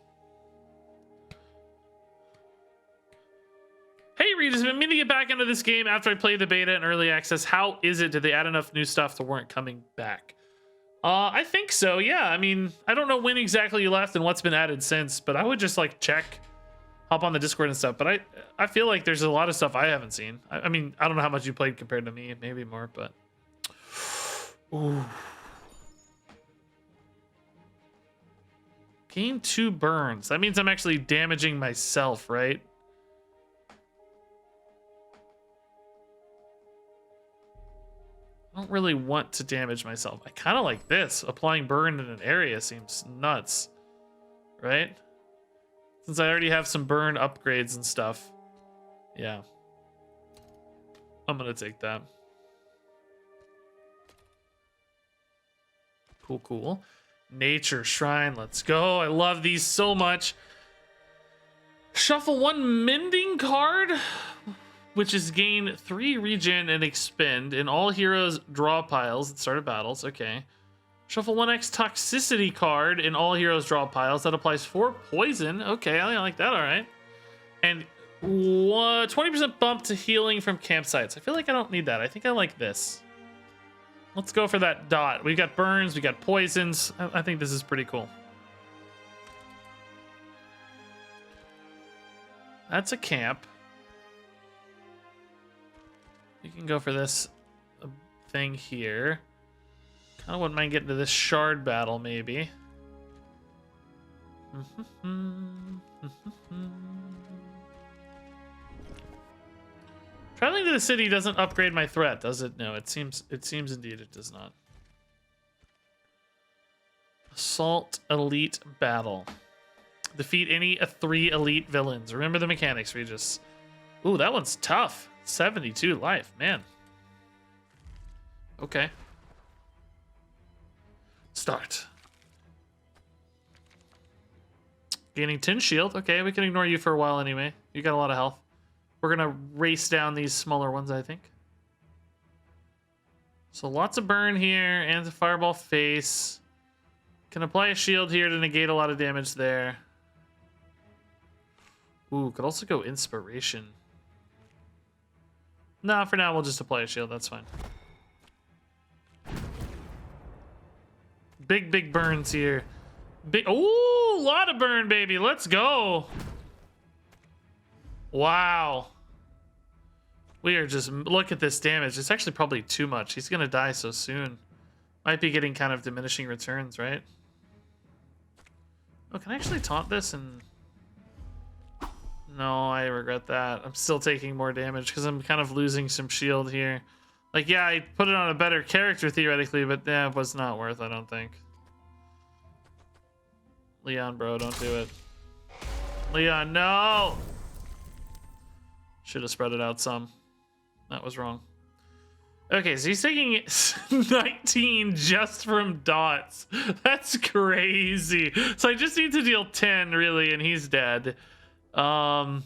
Hey, Regis, I've been meaning to get back into this game after I played the beta and early access. How is it? Did they add enough new stuff to warrant coming back? I think so, yeah. I mean, I don't know when exactly you left and what's been added since, but I would just, like, check, hop on the Discord and stuff. But I feel like there's a lot of stuff I haven't seen. I mean, I don't know how much you played compared to me. Maybe more, but... Ooh. Gain 2 burns. That means I'm actually damaging myself, right? I don't really want to damage myself. I kind of like this. Applying burn in an area seems nuts, right? Since I already have some burn upgrades and stuff. Yeah. I'm gonna take that. Cool. Nature Shrine, let's go. I love these so much. Shuffle 1 mending card, which is gain 3 regen and expend in all heroes draw piles at start of battles. Okay. Shuffle 1x toxicity card in all heroes draw piles. That applies 4 poison. Okay, I like that. All right. And 20% bump to healing from campsites. I feel like I don't need that. I think I like this. Let's go for that dot. We've got burns. We got poisons. I think this is pretty cool. That's a camp. You can go for this thing here. Kind of wouldn't mind getting to this shard battle, maybe. Traveling to the city doesn't upgrade my threat, does it? No, it seems indeed it does not. Assault Elite Battle. Defeat any 3 elite villains. Remember the mechanics, Regis. Ooh, that one's tough. 72 life, man. Okay. Start. Gaining 10 shield. Okay, we can ignore you for a while anyway. You got a lot of health. We're gonna race down these smaller ones, I think. So lots of burn here and a fireball face. Can apply a shield here to negate a lot of damage there. Ooh, could also go inspiration. No, for now we'll just apply a shield. That's fine. Big burns here. Big. Ooh, a lot of burn, baby. Let's go. Wow. We are just, look at this damage. It's actually probably too much. He's gonna die so soon. Might be getting kind of diminishing returns, right? Oh, can I actually taunt this and... No, I regret that. I'm still taking more damage because I'm kind of losing some shield here. Like, yeah, I put it on a better character theoretically, but that was not worth, I don't think. Leon, bro, don't do it. Leon, no! Should have spread it out some. That was wrong. Okay, so he's taking 19 just from dots. That's crazy. So I just need to deal 10, really, and he's dead. So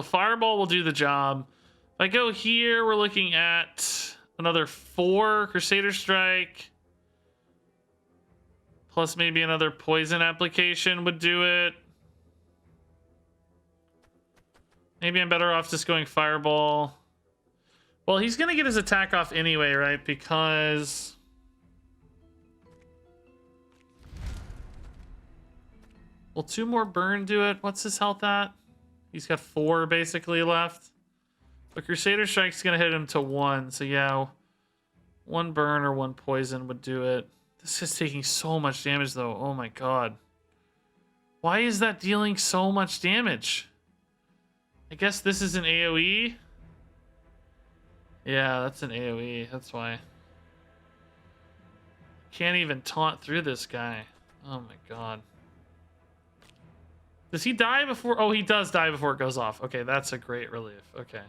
Fireball will do the job. If I go here, we're looking at another 4 Crusader Strike. Plus maybe another Poison application would do it. Maybe I'm better off just going Fireball. Well, he's going to get his attack off anyway, right? Because... Will 2 more burn do it? What's his health at? He's got 4 basically left. But Crusader Strike's going to hit him to 1. So yeah, 1 burn or 1 poison would do it. This is taking so much damage though. Oh my god. Why is that dealing so much damage? I guess this is an AoE. Yeah, that's an AoE. That's why. Can't even taunt through this guy. Oh my god. Does he die before? Oh, he does die before it goes off. Okay, that's a great relief. Okay.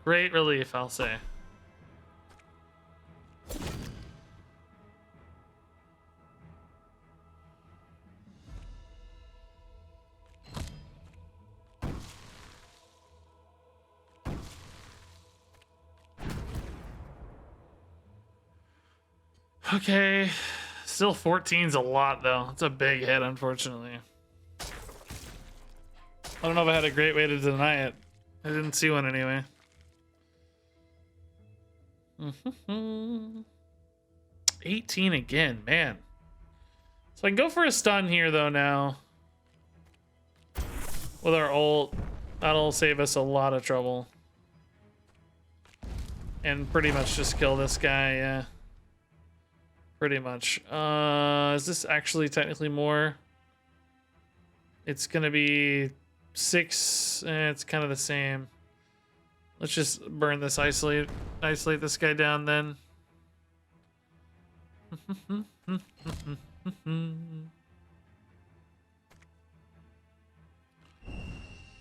Great relief, I'll say. Okay. Still 14's a lot, though. It's a big hit, unfortunately. I don't know if I had a great way to deny it. I didn't see one anyway. 18 again, man. So I can go for a stun here, though, now. With our ult. That'll save us a lot of trouble. And pretty much just kill this guy, yeah. Pretty much. Is this actually technically more? It's gonna be 6. It's kind of the same. Let's just burn this, isolate this guy down then.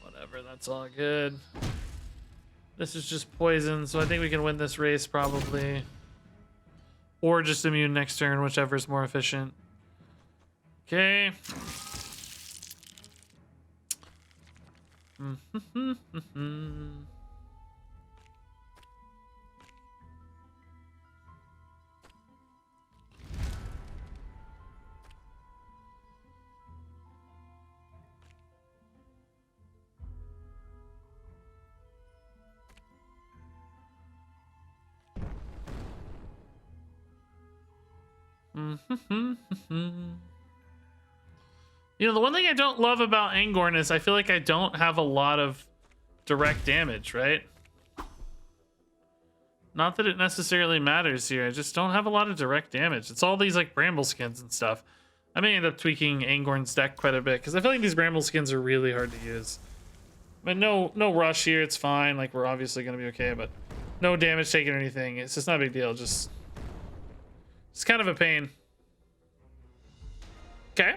Whatever, that's all good. This is just poison, so I think we can win this race probably. Or just immune next turn, whichever is more efficient. Okay. You know, the one thing I don't love about Angorn is I feel like I don't have a lot of direct damage, right? Not that it necessarily matters here. I just don't have a lot of direct damage. It's all these like bramble skins and stuff. I may end up tweaking Angorn's deck quite a bit because I feel like these bramble skins are really hard to use. But no rush here. It's fine. Like, we're obviously going to be okay, but no damage taken or anything. It's just not a big deal. Just it's kind of a pain. Okay.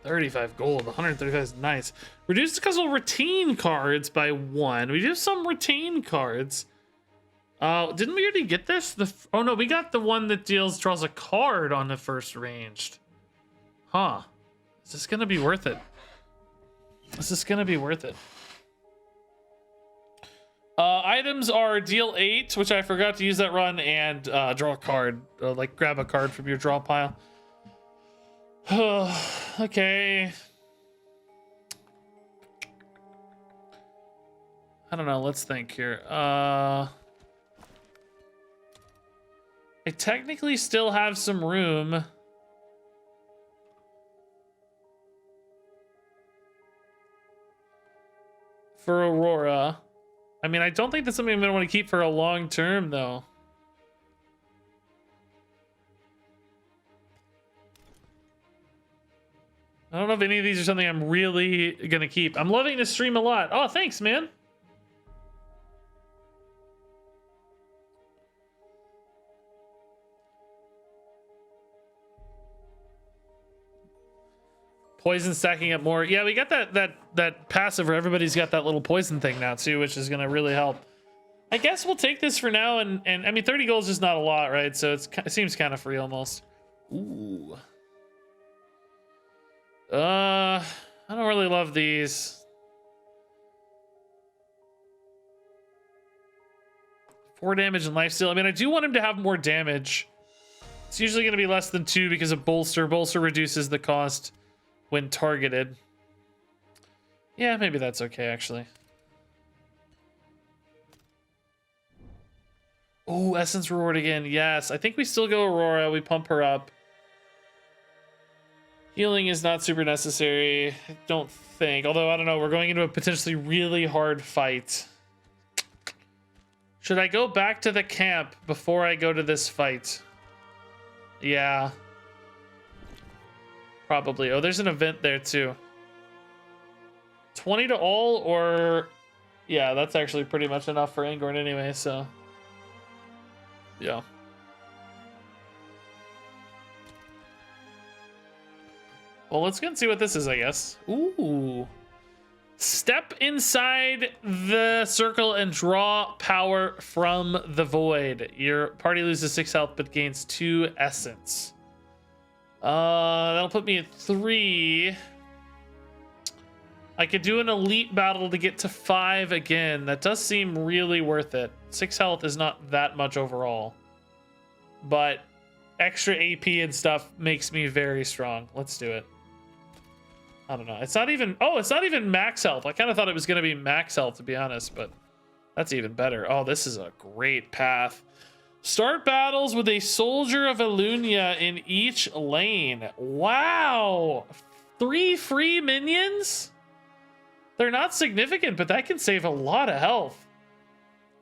35 gold, 135 is nice. Reduced because we'll retain cards by 1. We do have some retain cards. Didn't we already get this? Oh no, we got the one that draws a card on the first ranged. Huh. Is this gonna be worth it? Is this gonna be worth it? Items are deal 8, which I forgot to use that run, and draw a card. Like grab a card from your draw pile. Okay. I don't know. Let's think here. I technically still have some room. For Aurora. I mean, I don't think that's something I'm going to want to keep for a long term, though. I don't know if any of these are something I'm really going to keep. I'm loving this stream a lot. Oh, thanks, man. Poison stacking up more. Yeah, we got that passive where everybody's got that little poison thing now too, which is gonna really help. I guess we'll take this for now, and I mean 30 gold is just not a lot, right? So it seems kind of free almost. Ooh. I don't really love these. 4 damage and lifesteal. I mean, I do want him to have more damage. It's usually gonna be less than 2 because of bolster. Bolster reduces the cost when targeted. Yeah, maybe that's okay, actually. Oh, essence reward again. Yes, I think we still go Aurora. We pump her up. Healing is not super necessary, I don't think. Although, I don't know, we're going into a potentially really hard fight. Should I go back to the camp before I go to this fight? Yeah. Probably. Oh, there's an event there too. 20 to all, or... Yeah, that's actually pretty much enough for Angorn anyway, so... Yeah. Well, let's go and see what this is, I guess. Ooh. Step inside the circle and draw power from the void. Your party loses 6 health but gains 2 essence. That'll put me at 3. I could do an elite battle to get to 5 again. That does seem really worth it. 6 health is not that much overall, but extra AP and stuff makes me very strong. Let's do it. I don't know. It's not even... Oh, it's not even max health. I kind of thought it was going to be max health, to be honest, but that's even better. Oh, this is a great path. Start battles with a Soldier of Elunia in each lane. Wow. 3 free minions? They're not significant, but that can save a lot of health.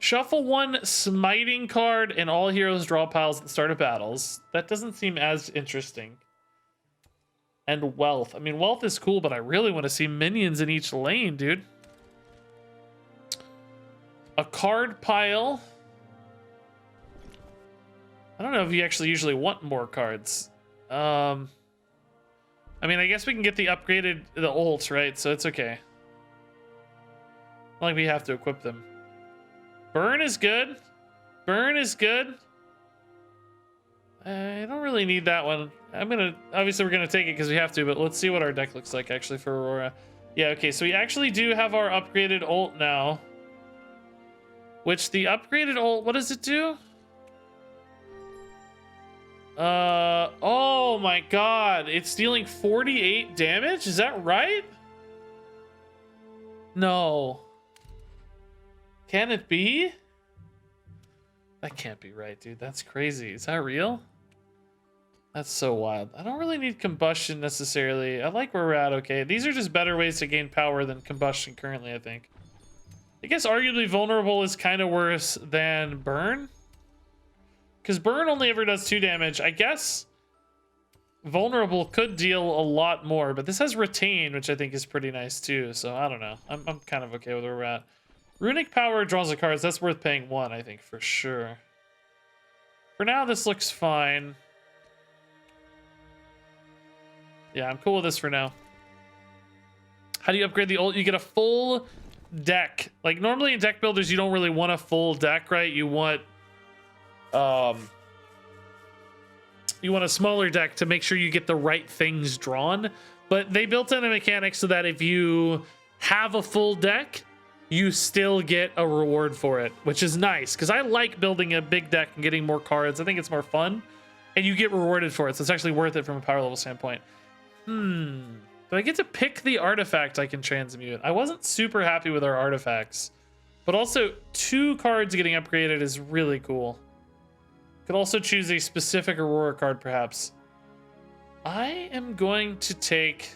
Shuffle 1 smiting card and all heroes draw piles at the start of battles. That doesn't seem as interesting. And wealth. I mean, wealth is cool, but I really want to see minions in each lane, dude. A card pile. I don't know if you actually usually want more cards. I mean, I guess we can get the ult, right? So it's okay. Not like we have to equip them. Burn is good. Burn is good. I don't really need that one. Obviously we're gonna take it because we have to, but let's see what our deck looks like actually for Aurora. Yeah, okay, so we actually do have our upgraded ult now. Which the upgraded ult, what does it do? Oh my god, it's dealing 48 damage? Is that right? No. Can it be? That can't be right, dude. That's crazy. Is that real? That's so wild. I don't really need combustion necessarily. I like where we're at, okay. These are just better ways to gain power than combustion currently, I think. I guess arguably vulnerable is kind of worse than burn. Because burn only ever does 2 damage. I guess vulnerable could deal a lot more, but this has retain, which I think is pretty nice too. So I don't know. I'm kind of okay with where we're at. Runic power draws the cards. That's worth paying 1, I think, for sure. For now, this looks fine. Yeah, I'm cool with this for now. How do you upgrade the ult? You get a full deck. Like, normally in deck builders, you don't really want a full deck, right? You want a smaller deck to make sure you get the right things drawn. But they built in a mechanic so that if you have a full deck, you still get a reward for it, which is nice. Because I like building a big deck and getting more cards. I think it's more fun. And you get rewarded for it, so it's actually worth it from a power level standpoint. Do I get to pick the artifact I can transmute? I wasn't super happy with our artifacts. But also 2 cards getting upgraded is really cool. Could also choose a specific Aurora card, perhaps. I am going to take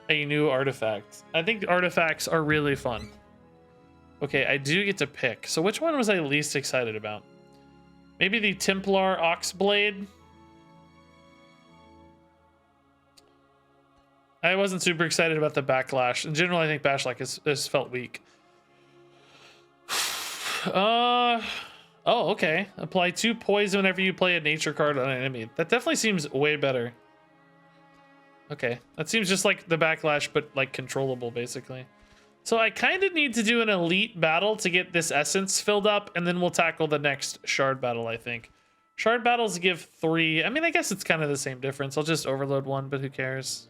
a new artifact. I think artifacts are really fun. Okay, I do get to pick. So which one was I least excited about? Maybe the Templar Oxblade. I wasn't super excited about the Backlash. In general, I think Backlash has felt weak. Oh, okay. Apply 2 poison whenever you play a nature card on an enemy. That definitely seems way better. Okay, that seems just like the Backlash, but like controllable, basically. So I kind of need to do an elite battle to get this essence filled up, and then we'll tackle the next shard battle, I think. Shard battles give 3. I mean, I guess it's kind of the same difference. I'll just overload 1, but who cares?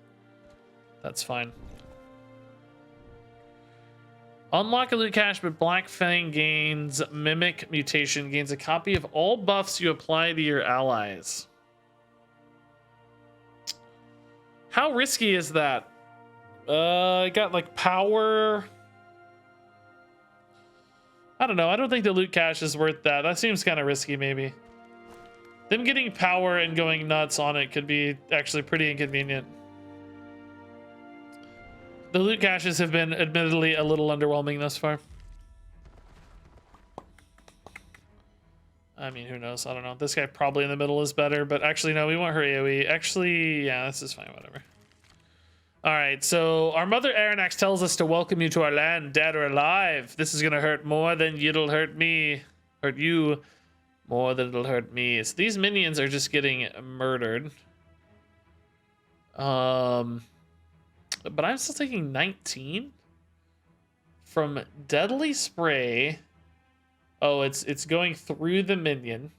That's fine. Unlock a loot cache, but Black Fang gains Mimic Mutation, gains a copy of all buffs you apply to your allies. How risky is that? I got like power. I don't know. I don't think the loot cache is worth that. That seems kind of risky, maybe. Them getting power and going nuts on it could be actually pretty inconvenient. The loot caches have been admittedly a little underwhelming thus far. I mean, who knows? I don't know. This guy probably in the middle is better, but actually, no, we want her AoE. Actually, yeah, this is fine, whatever. All right, so our mother Aranax tells us to welcome you to our land, dead or alive. This is gonna hurt more than it'll hurt me. Hurt you more than it'll hurt me. So these minions are just getting murdered. But I'm still taking 19 from Deadly Spray. Oh, it's going through the minion.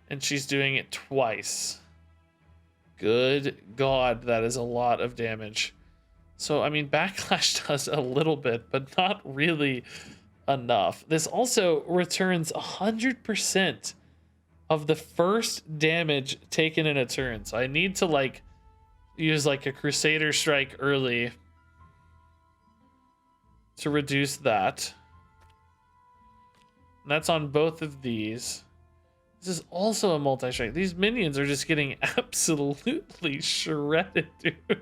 And she's doing it twice. Good God, that is a lot of damage. So, I mean, Backlash does a little bit, but not really enough. This also returns 100% of the first damage taken in a turn. So I need to, like, use like a Crusader Strike early to reduce that. And that's on both of these. This is also a multi-strike. These minions are just getting absolutely shredded, dude.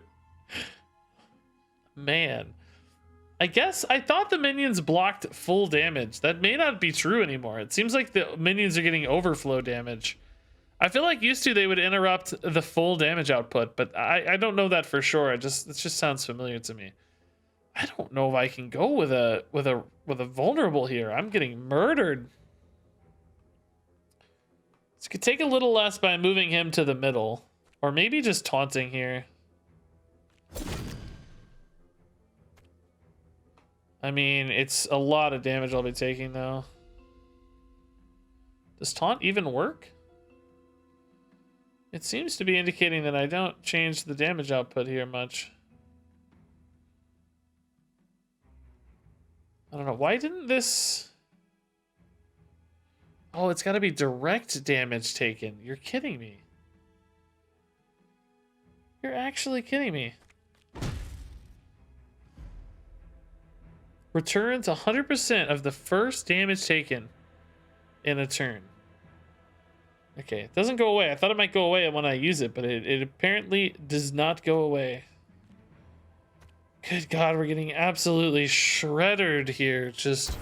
Man. I guess I thought the minions blocked full damage. That may not be true anymore. It seems like the minions are getting overflow damage. I feel like used to they would interrupt the full damage output, but I don't know that for sure. It just sounds familiar to me. I don't know if I can go with a vulnerable here. I'm getting murdered. This could take a little less by moving him to the middle, or maybe just taunting here. I mean, it's a lot of damage I'll be taking though. Does taunt even work? It seems to be indicating that I don't change the damage output here much. I don't know. Why didn't this... Oh, it's got to be direct damage taken. You're kidding me. You're actually kidding me. Returns 100% of the first damage taken in a turn. Okay, it doesn't go away. I thought it might go away when I use it, but it apparently does not go away. Good God, we're getting absolutely shredded here. Just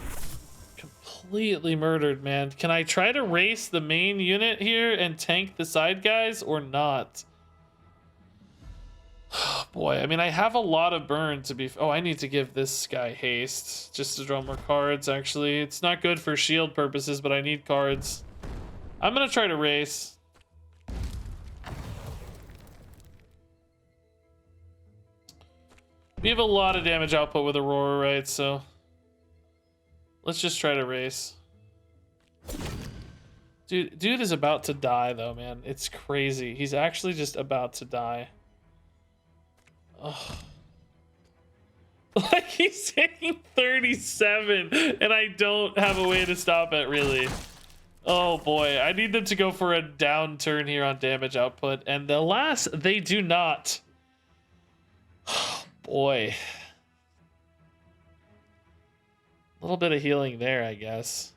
completely murdered, man. Can I try to race the main unit here and tank the side guys or not? Oh, boy, I mean, I have a lot of burn to be... Oh, I need to give this guy haste just to draw more cards, actually. It's not good for shield purposes, but I need cards. I'm gonna try to race. We have a lot of damage output with Aurora, right? So let's just try to race. Dude is about to die though, man. It's crazy. He's actually just about to die. Oh. Like he's taking 37 and I don't have a way to stop it, really. Oh boy, I need them to go for a downturn here on damage output, and alas, they do not. Oh boy. little bit of healing there, I guess.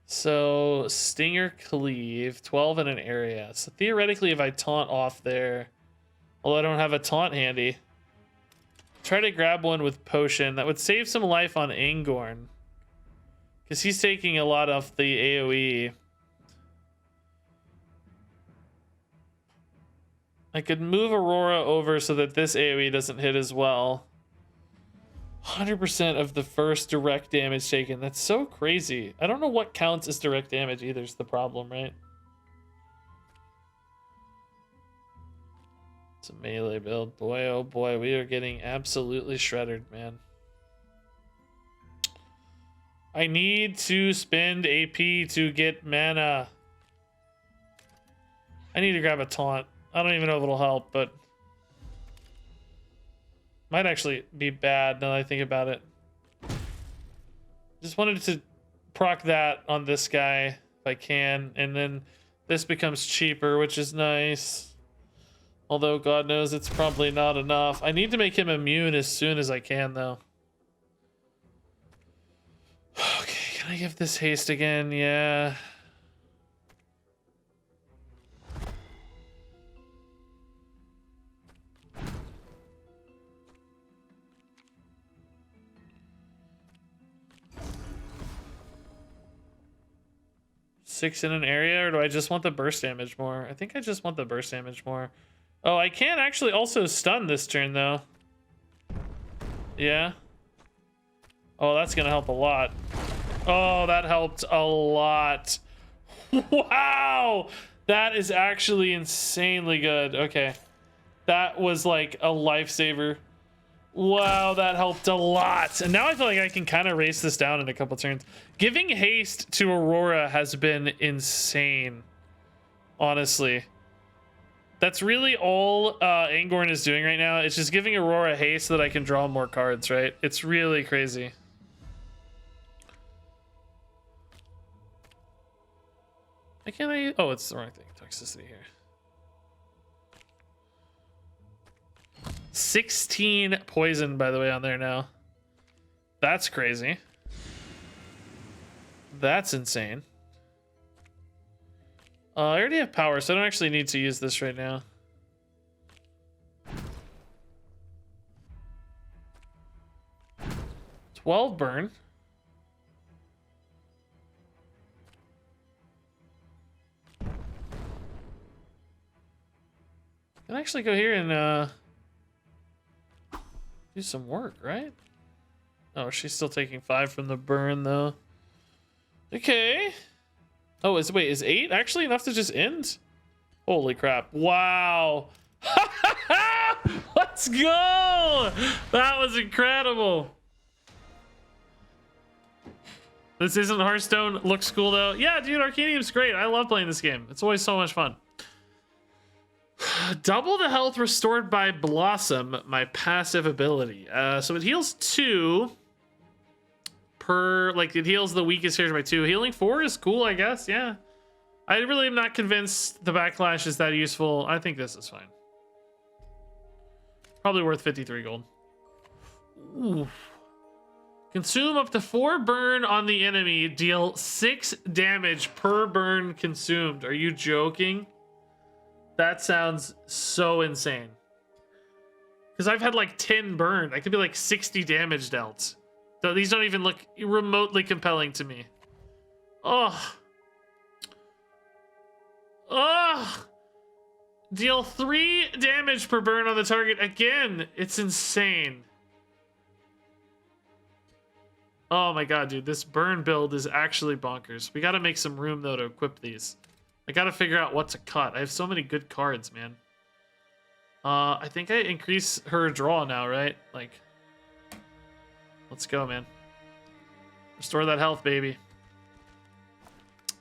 So Stinger Cleave, 12 in an area. So theoretically, if I taunt off there, although I don't have a taunt handy, try to grab one with Potion. That would save some life on Angorn, because he's taking a lot off the AoE. I could move Aurora over so that this AoE doesn't hit as well. 100% of the first direct damage taken. That's so crazy. I don't know what counts as direct damage either is the problem, right? It's a melee build. Boy, oh boy, we are getting absolutely shredded, man. I need to spend AP to get mana. I need to grab a taunt. I don't even know if it'll help, but might actually be bad now that I think about it. Just wanted to proc that on this guy if I can, and then this becomes cheaper, which is nice. Although God knows it's probably not enough. I need to make him immune as soon as I can, though. Okay, can I give this haste again? Yeah. Six in an area, or do I just want the burst damage more? I think I just want the burst damage more. Oh, I can actually also stun this turn, though. Yeah. Oh, that's gonna help a lot. Oh, that helped a lot. Wow! That is actually insanely good. Okay. That was like a lifesaver. Wow, that helped a lot. And now I feel like I can kind of race this down in a couple turns. Giving haste to Aurora has been insane, honestly. That's really all Angorn is doing right now. It's just giving Aurora haste so that I can draw more cards, right? It's really crazy. Why can't I? Oh, it's the wrong thing. Toxicity here. 16 poison, by the way, on there now. That's crazy. That's insane. I already have power, so I don't actually need to use this right now. $12 burn. I can actually go here and do some work, right? Oh, she's still taking 5 from the burn, though. Okay. Oh, is 8 actually enough to just end? Holy crap. Wow. Let's go. That was incredible. This isn't Hearthstone. Looks cool, though. Yeah, dude, Arcanium's great. I love playing this game. It's always so much fun. Double the health restored by Blossom, my passive ability. So it heals 2 per, like, it heals the weakest character by 2. Healing 4 is cool, I guess. Yeah. I really am not convinced the backlash is that useful. I think this is fine. Probably worth 53 gold. Ooh. Consume up to 4 burn on the enemy. Deal 6 damage per burn consumed. Are you joking? That sounds so insane. Because I've had like 10 burn. I could be like 60 damage dealt. So these don't even look remotely compelling to me. Oh. Oh. Deal 3 damage per burn on the target again. It's insane. Oh my god, dude. This burn build is actually bonkers. We got to make some room, though, to equip these. I gotta figure out what to cut. I have so many good cards, man. I think I increase her draw now, right? Like, let's go, man. Restore that health, baby.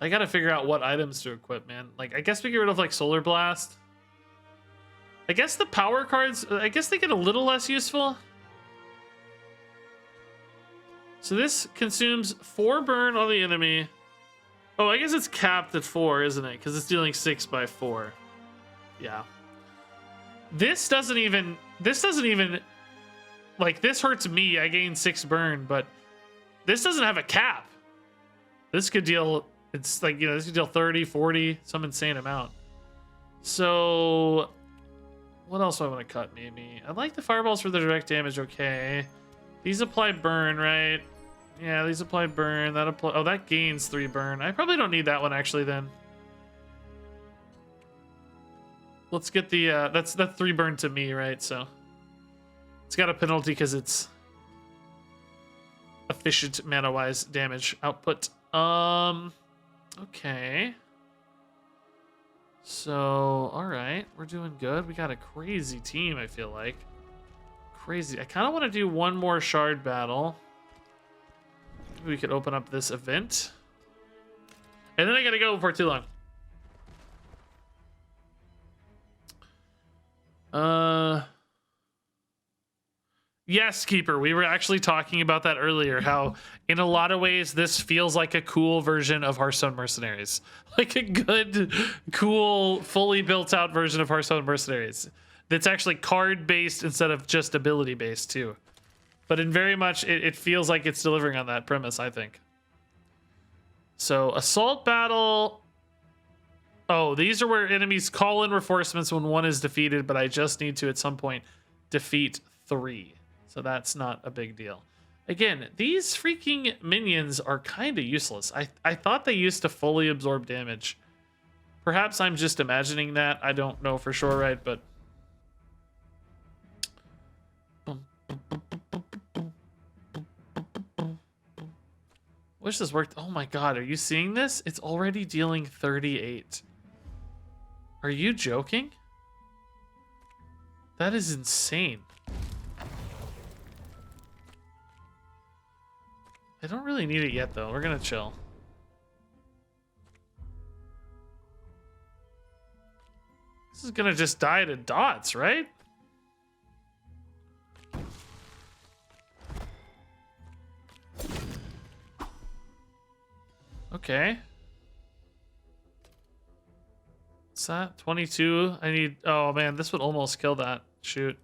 I gotta figure out what items to equip, man. Like, I guess we get rid of, like, Solar Blast. I guess the power cards, I guess they get a little less useful. So this consumes 4 burn on the enemy. Oh, I guess it's capped at 4, isn't it? Because it's dealing 6 by 4. Yeah. This doesn't even like this hurts me. I gain 6 burn, but this doesn't have a cap. This could deal, it's like, you know, this could deal 30, 40, some insane amount. So what else do I want to cut? Maybe I like the fireballs for the direct damage. Okay, these apply burn, right? Yeah, these apply burn. That apply, oh, that gains 3 burn. I probably don't need that one actually then. Let's get the that's 3 burn to me, right? So it's got a penalty because it's efficient mana wise damage output. Okay. So, all right, we're doing good. We got a crazy team, I feel like. Crazy. I kind of want to do one more shard battle. Maybe we could open up this event. And then I got to go before too long. Yes, Keeper. We were actually talking about that earlier, how in a lot of ways this feels like a cool version of Hearthstone Mercenaries. Like a good, cool, fully built out version of Hearthstone Mercenaries. That's actually card based instead of just ability based too. But in very much, it feels like it's delivering on that premise, I think. So Assault Battle. Oh, these are where enemies call in reinforcements when one is defeated, but I just need to at some point defeat 3. So that's not a big deal. Again, these freaking minions are kind of useless. I thought they used to fully absorb damage. Perhaps I'm just imagining that. I don't know for sure, right? But wish this worked. Oh my god, are you seeing this? It's already dealing 38. Are you joking? That is insane. I don't really need it yet, though. We're gonna chill. This is gonna just die to dots, right? Okay. What's that? 22? I need... Oh, man. This would almost kill that. Shoot.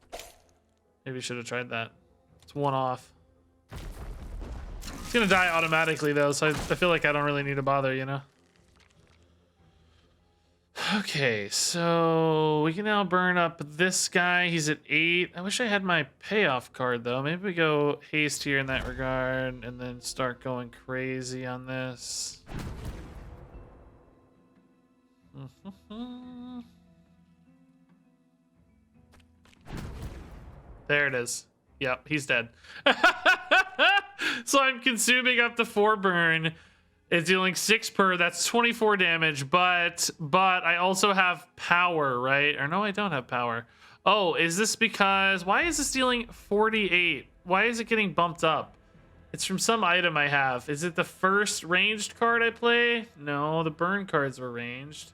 Maybe should have tried that. It's 1 off. It's gonna die automatically, though, so I feel like I don't really need to bother, you know? Okay, so we can now burn up this guy. He's at 8. I wish I had my payoff card, though. Maybe we go haste here in that regard and then start going crazy on this. There it is. Yep, he's dead. So I'm consuming up to 4 burn. It's dealing 6 per. That's 24 damage, but I also have power, right? Or no, I don't have power. Oh, is this because... Why is this dealing 48? Why is it getting bumped up? It's from some item I have. Is it the first ranged card I play? No, the burn cards were ranged.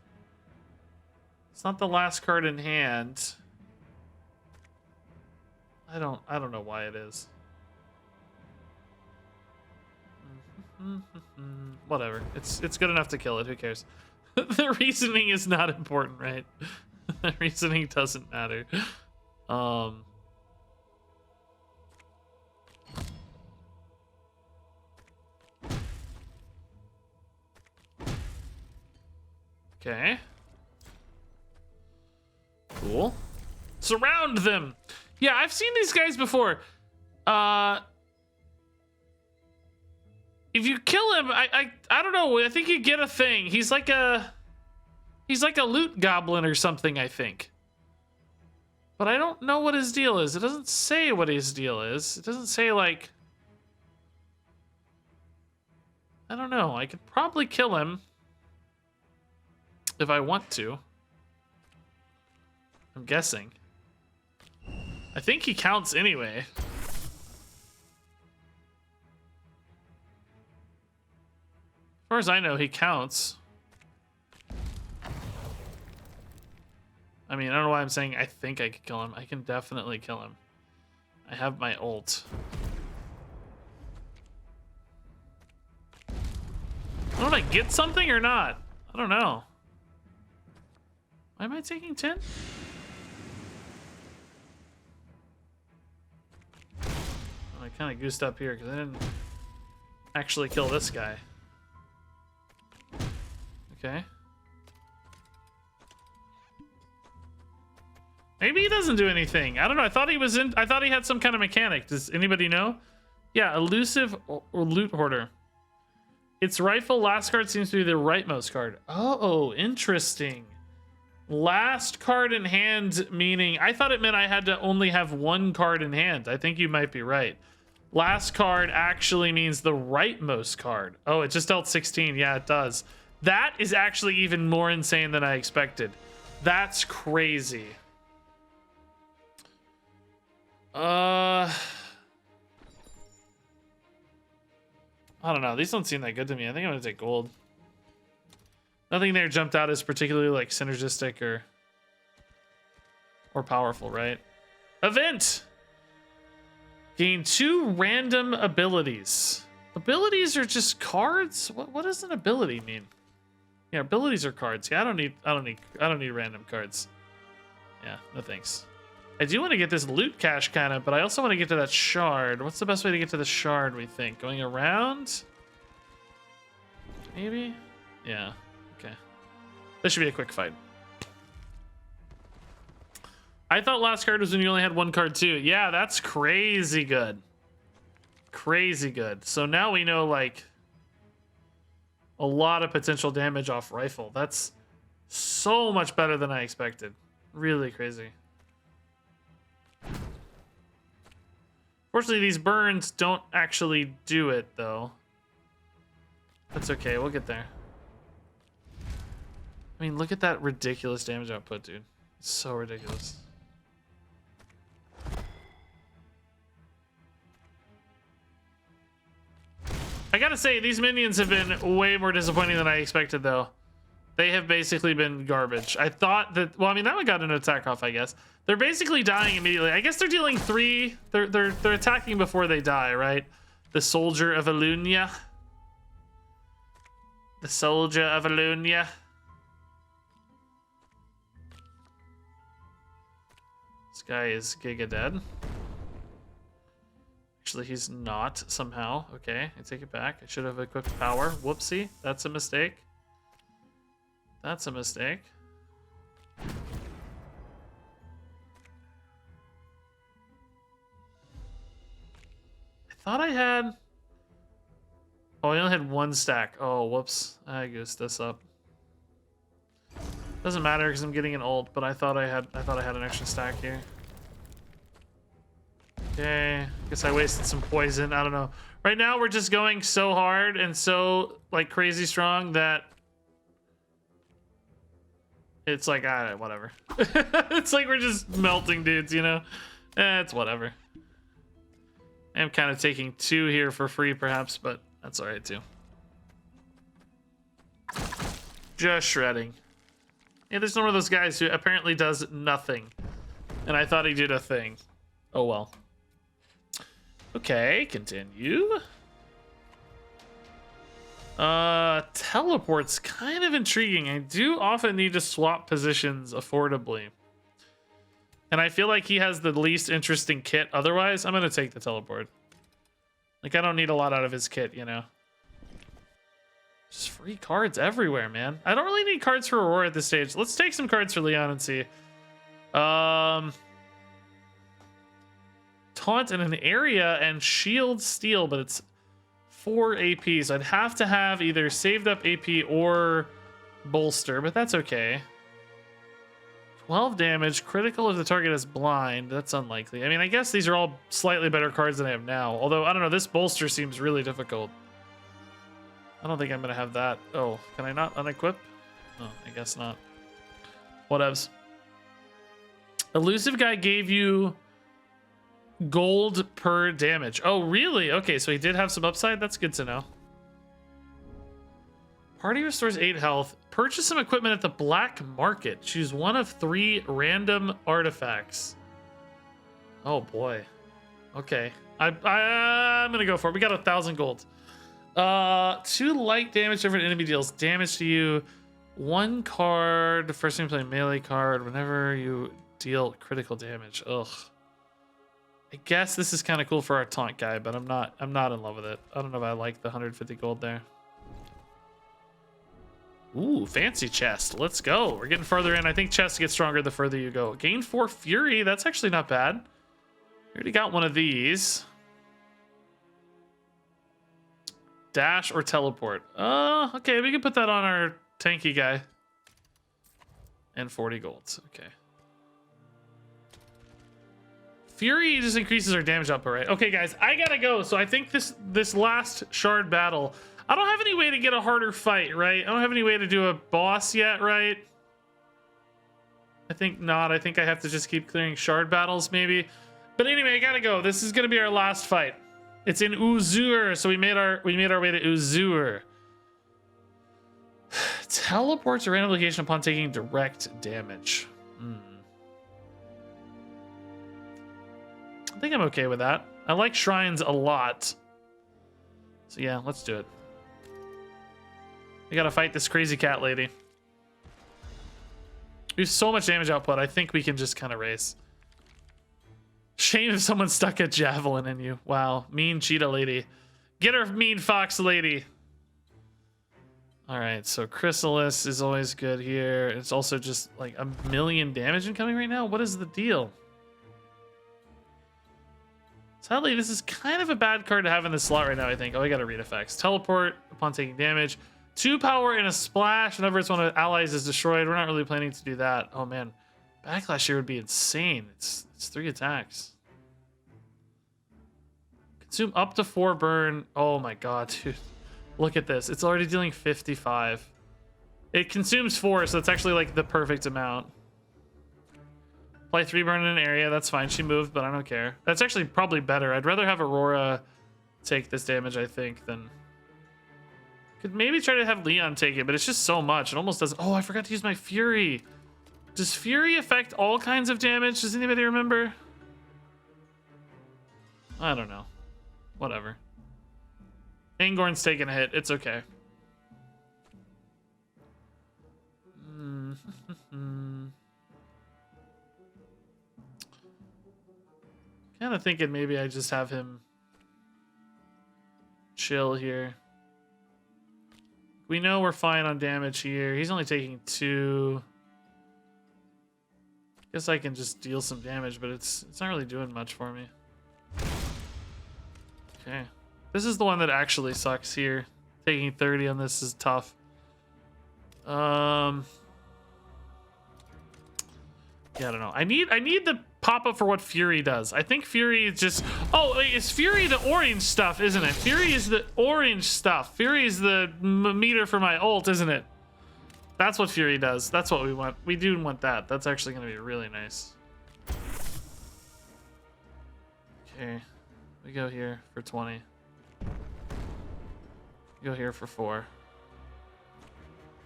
It's not the last card in hand. I don't know why it is. Whatever. It's good enough to kill it. Who cares? The reasoning is not important, right? The reasoning doesn't matter. Okay. Cool. Surround them. Yeah, I've seen these guys before. If you kill him, I don't know. I think you get a thing. He's like a loot goblin or something, I think. But I don't know what his deal is. It doesn't say what his deal is. It doesn't say, like... I don't know. I could probably kill him if I want to. I'm guessing. I think he counts anyway. As far as I know, he counts. I mean, I don't know why I'm saying I think I could kill him. I can definitely kill him. I have my ult. Don't I get something or not? I don't know. Why am I taking 10? kind of goosed up here because I didn't actually kill this guy. Okay. Maybe he doesn't do anything. I don't know. I thought he had some kind of mechanic. Does anybody know? Yeah, elusive or loot hoarder. Its rightful last card seems to be the rightmost card. Oh, interesting. Last card in hand, meaning I thought it meant I had to only have one card in hand. I think you might be right. Last card actually means the rightmost card. Oh, it just dealt 16. Yeah, it does. That is actually even more insane than I expected. That's crazy. I don't know. These don't seem that good to me. I think I'm gonna take gold. Nothing there jumped out as particularly like synergistic or powerful, right? Event! Gain 2 random abilities. Abilities are just cards? What does an ability mean? Yeah, abilities are cards. Yeah, I don't need random cards. Yeah, no thanks. I do want to get this loot cache kind of, but I also want to get to that shard. What's the best way to get to the shard, we think? Going around? Maybe? Yeah. Okay. This should be a quick fight. I thought last card was when you only had one card too. Yeah, that's crazy good. Crazy good. So now we know like a lot of potential damage off rifle. That's so much better than I expected. Really crazy. Fortunately, these burns don't actually do it though. That's okay, we'll get there. I mean, look at that ridiculous damage output, dude. It's so ridiculous. I gotta say, these minions have been way more disappointing than I expected, though. They have basically been garbage. I thought that, well, I mean, that one got an attack off, I guess. They're basically dying immediately. I guess they're dealing 3. They're attacking before they die, right? The Soldier of Alunia. The Soldier of Alunia. This guy is giga dead. Actually, he's not somehow. Okay, I take it back. I should have equipped power. Whoopsie. That's a mistake. That's a mistake. I thought I had... Oh, I only had 1 stack. Oh, whoops. I goosed this up. Doesn't matter because I'm getting an ult, but I thought I had an extra stack here. Okay, guess I wasted some poison. I don't know. Right now we're just going so hard and so like crazy strong that it's like whatever. It's like we're just melting dudes, you know? It's whatever. I'm kind of taking 2 here for free perhaps, but that's alright too. Just shredding. Yeah, there's one of those guys who apparently does nothing. And I thought he did a thing. Oh well. Okay, continue. Teleport's kind of intriguing. I do often need to swap positions affordably. And I feel like he has the least interesting kit. Otherwise, I'm going to take the teleport. Like, I don't need a lot out of his kit, you know. Just free cards everywhere, man. I don't really need cards for Aurora at this stage. Let's take some cards for Leon and see. Taunt in an area and shield steal, but it's 4 AP, so I'd have to have either saved up AP or bolster, but that's okay. 12 damage, critical if the target is blind. That's unlikely. I mean, I guess these are all slightly better cards than I have now, although I don't know, this bolster seems really difficult. I don't think I'm gonna have that. Oh, can I not unequip? Oh, I guess not. Whatevs. Elusive guy gave you gold per damage. Oh, really? Okay, so he did have some upside. That's good to know. Party restores 8 health. Purchase some equipment at the black market. Choose one of 3 random artifacts. Oh boy. Okay. I'm gonna go for it. We got 1,000 gold. 2 light damage different enemy deals damage to you. 1 card. First time you play melee card. Whenever you deal critical damage. Ugh. I guess this is kind of cool for our taunt guy, but I'm not in love with it. I don't know if I like the 150 gold there. Ooh, fancy chest. Let's go. We're getting further in. I think chests get stronger the further you go. Gain 4 fury. That's actually not bad. We already got one of these. Dash or teleport. Okay, we can put that on our tanky guy. And 40 golds. Okay. Fury just increases our damage output, right? Okay, guys, I gotta go. So I think this last shard battle, I don't have any way to get a harder fight, right? I don't have any way to do a boss yet, right? I think not. I think I have to just keep clearing shard battles, maybe. But anyway, I gotta go. This is gonna be our last fight. It's in Uzur, so we made our way to Uzur. Teleports a random location upon taking direct damage. I think I'm okay with that. I like shrines a lot. So yeah, let's do it. We gotta fight this crazy cat lady. We have so much damage output. I think we can just kind of race. Shame if someone stuck a javelin in you. Wow, mean cheetah lady. Get her, mean fox lady. All right, so Chrysalis is always good here. It's also just like 1,000,000 damage incoming right now. What is the deal? Sadly, this is kind of a bad card to have in this slot right now, I think. Oh, I gotta read effects. Teleport upon taking damage. 2 power and a splash whenever it's one of the allies is destroyed. We're not really planning to do that. Oh man, backlash here would be insane. It's 3 attacks. Consume up to 4 burn. Oh my god, dude. Look at this. It's already dealing 55. It consumes 4, so it's actually like the perfect amount. Apply 3 burn in an area. That's fine. She moved, but I don't care. That's actually probably better. I'd rather have Aurora take this damage, I think, than... Could maybe try to have Leon take it, but it's just so much. It almost doesn't... Oh, I forgot to use my Fury. Does Fury affect all kinds of damage? Does anybody remember? I don't know. Whatever. Angorn's taking a hit. It's okay. Kind of thinking maybe I just have him chill here. We know we're fine on damage here. He's only taking 2. Guess I can just deal some damage, but it's not really doing much for me. Okay. This is the one that actually sucks here. Taking 30 on this is tough. Yeah, I don't know. I need the pop-up for what Fury does. I think Fury is just... Oh, wait, it's Fury the orange stuff, isn't it? Fury is the orange stuff. Fury is the meter for my ult, isn't it? That's what Fury does. That's what we want. We do want that. That's actually going to be really nice. Okay. We go here for 20. We go here for 4.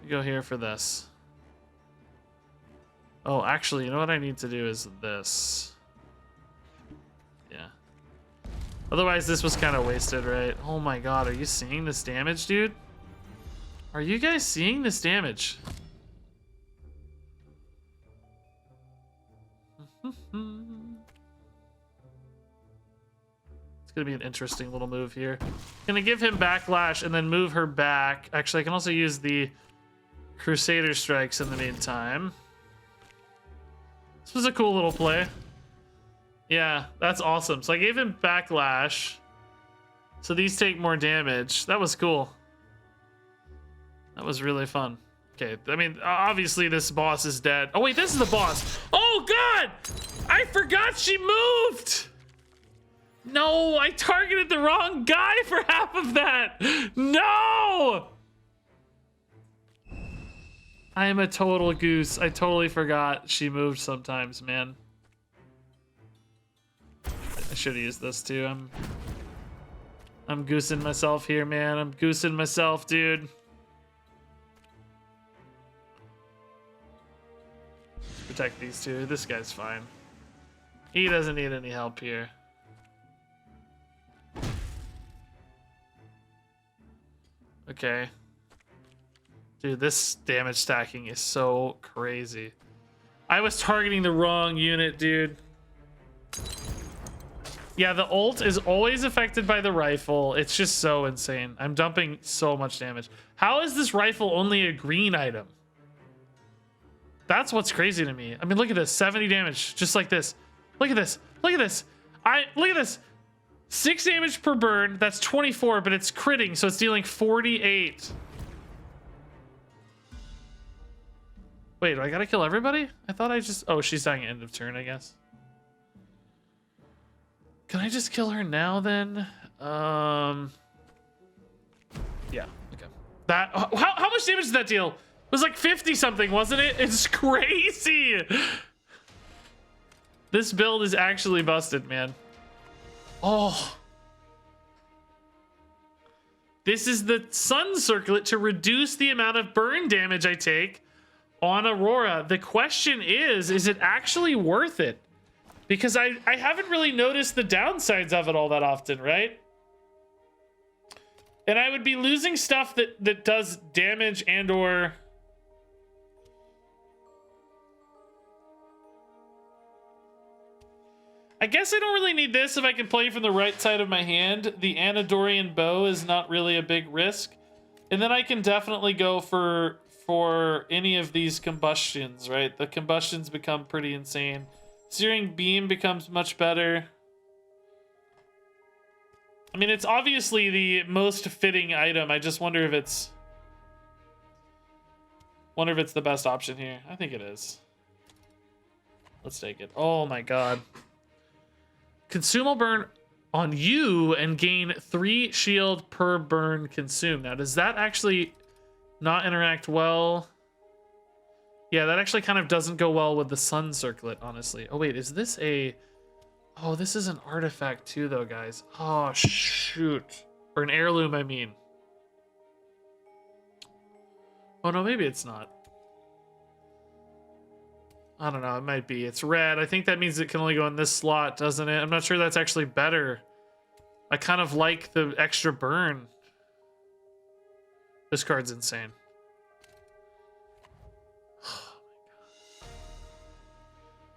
We go here for this. Oh, actually, you know what I need to do is this. Yeah. Otherwise, this was kind of wasted, right? Oh my god, are you seeing this damage, dude? Are you guys seeing this damage? It's gonna be an interesting little move here. Gonna give him backlash and then move her back. Actually, I can also use the Crusader strikes in the meantime. This was a cool little play. Yeah, that's awesome. So I gave him backlash. So these take more damage. That was cool. That was really fun. Okay, I mean, obviously this boss is dead. Oh wait, this is the boss. Oh god! I forgot she moved! No, I targeted the wrong guy for half of that! No! I am a total goose. I totally forgot she moved sometimes, man. I should have used this too. I'm goosing myself here, man. I'm goosing myself, dude. Protect these two. This guy's fine. He doesn't need any help here. Okay. Dude, this damage stacking is so crazy. I was targeting the wrong unit, dude. Yeah, the ult is always affected by the rifle. It's just so insane. I'm dumping so much damage. How is this rifle only a green item? That's what's crazy to me. I mean, look at this. 70 damage, just like this. Look at this. Look at this. Look at this. 6 damage per burn. That's 24, but it's critting, so it's dealing 48. Wait, do I gotta kill everybody? I thought I just... Oh, she's dying at end of turn, I guess. Can I just kill her now, then? Yeah, okay. That... How much damage did that deal? It was like 50-something, wasn't it? It's crazy! This build is actually busted, man. Oh. This is the sun circlet to reduce the amount of burn damage I take on Aurora. The question is it actually worth it? Because I haven't really noticed the downsides of it all that often, right? And I would be losing stuff that does damage and or... I guess I don't really need this if I can play from the right side of my hand. The Anadorian bow is not really a big risk. And then I can definitely go for any of these combustions, right? The combustions become pretty insane. Searing beam becomes much better. I mean, it's obviously the most fitting item. I just wonder if it's the best option here. I think it is. Let's take it. Oh my god. Consumable burn on you and gain 3 shield per burn consumed. Now, does that actually not interact well? Yeah, that actually kind of doesn't go well with the sun circlet, honestly. Oh, wait, is this a... Oh, this is an artifact too, though, guys. Oh, shoot. Or an heirloom, I mean. Oh, no, maybe it's not. I don't know, it might be. It's red. I think that means it can only go in this slot, doesn't it? I'm not sure that's actually better. I kind of like the extra burn. This card's insane.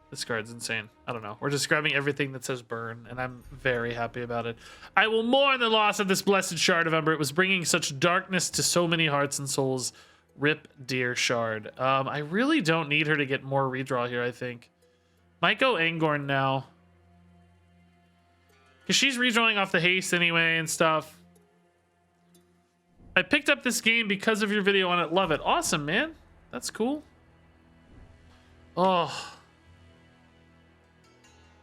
This card's insane. I don't know. We're just grabbing everything that says burn, and I'm very happy about it. I will mourn the loss of this blessed shard of ember. It was bringing such darkness to so many hearts and souls. Rip dear shard. I really don't need her to get more redraw here, I think. Might go Angorn now. Because she's redrawing off the haste anyway and stuff. I picked up this game because of your video on it. Love it. Awesome, man. That's cool. Oh.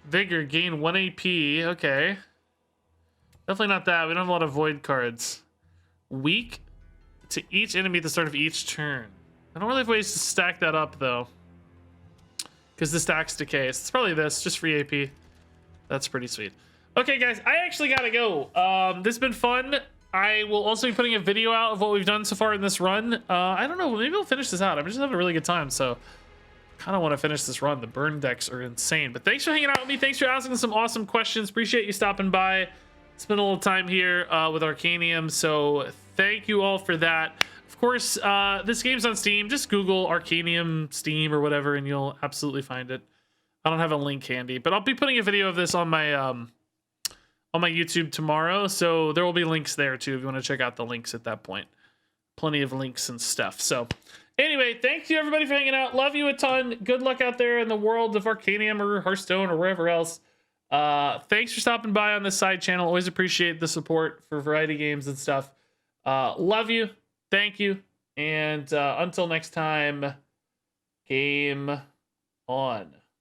Vigor, gain 1 AP. Okay. Definitely not that. We don't have a lot of void cards. Weak to each enemy at the start of each turn. I don't really have ways to stack that up, though. Because the stacks decay. So it's probably this. Just free AP. That's pretty sweet. Okay, guys. I actually gotta go. This has been fun. I will also be putting a video out of what we've done so far in this run. I don't know. Maybe we'll finish this out. I'm just having a really good time, so... kind of want to finish this run. The burn decks are insane. But thanks for hanging out with me. Thanks for asking some awesome questions. Appreciate you stopping by. Spent a little time here with Arcanium, so thank you all for that. Of course, this game's on Steam. Just Google Arcanium Steam or whatever, and you'll absolutely find it. I don't have a link handy, but I'll be putting a video of this on my YouTube tomorrow, so there will be links there too if you want to check out the links at that point. Plenty of links and stuff. So anyway, thank you everybody for hanging out. Love you a ton. Good luck out there in the world of Arcanium or Hearthstone or wherever else. Thanks for stopping by on this side channel. Always appreciate the support for variety games and stuff. Love you. Thank you. And until next time, game on.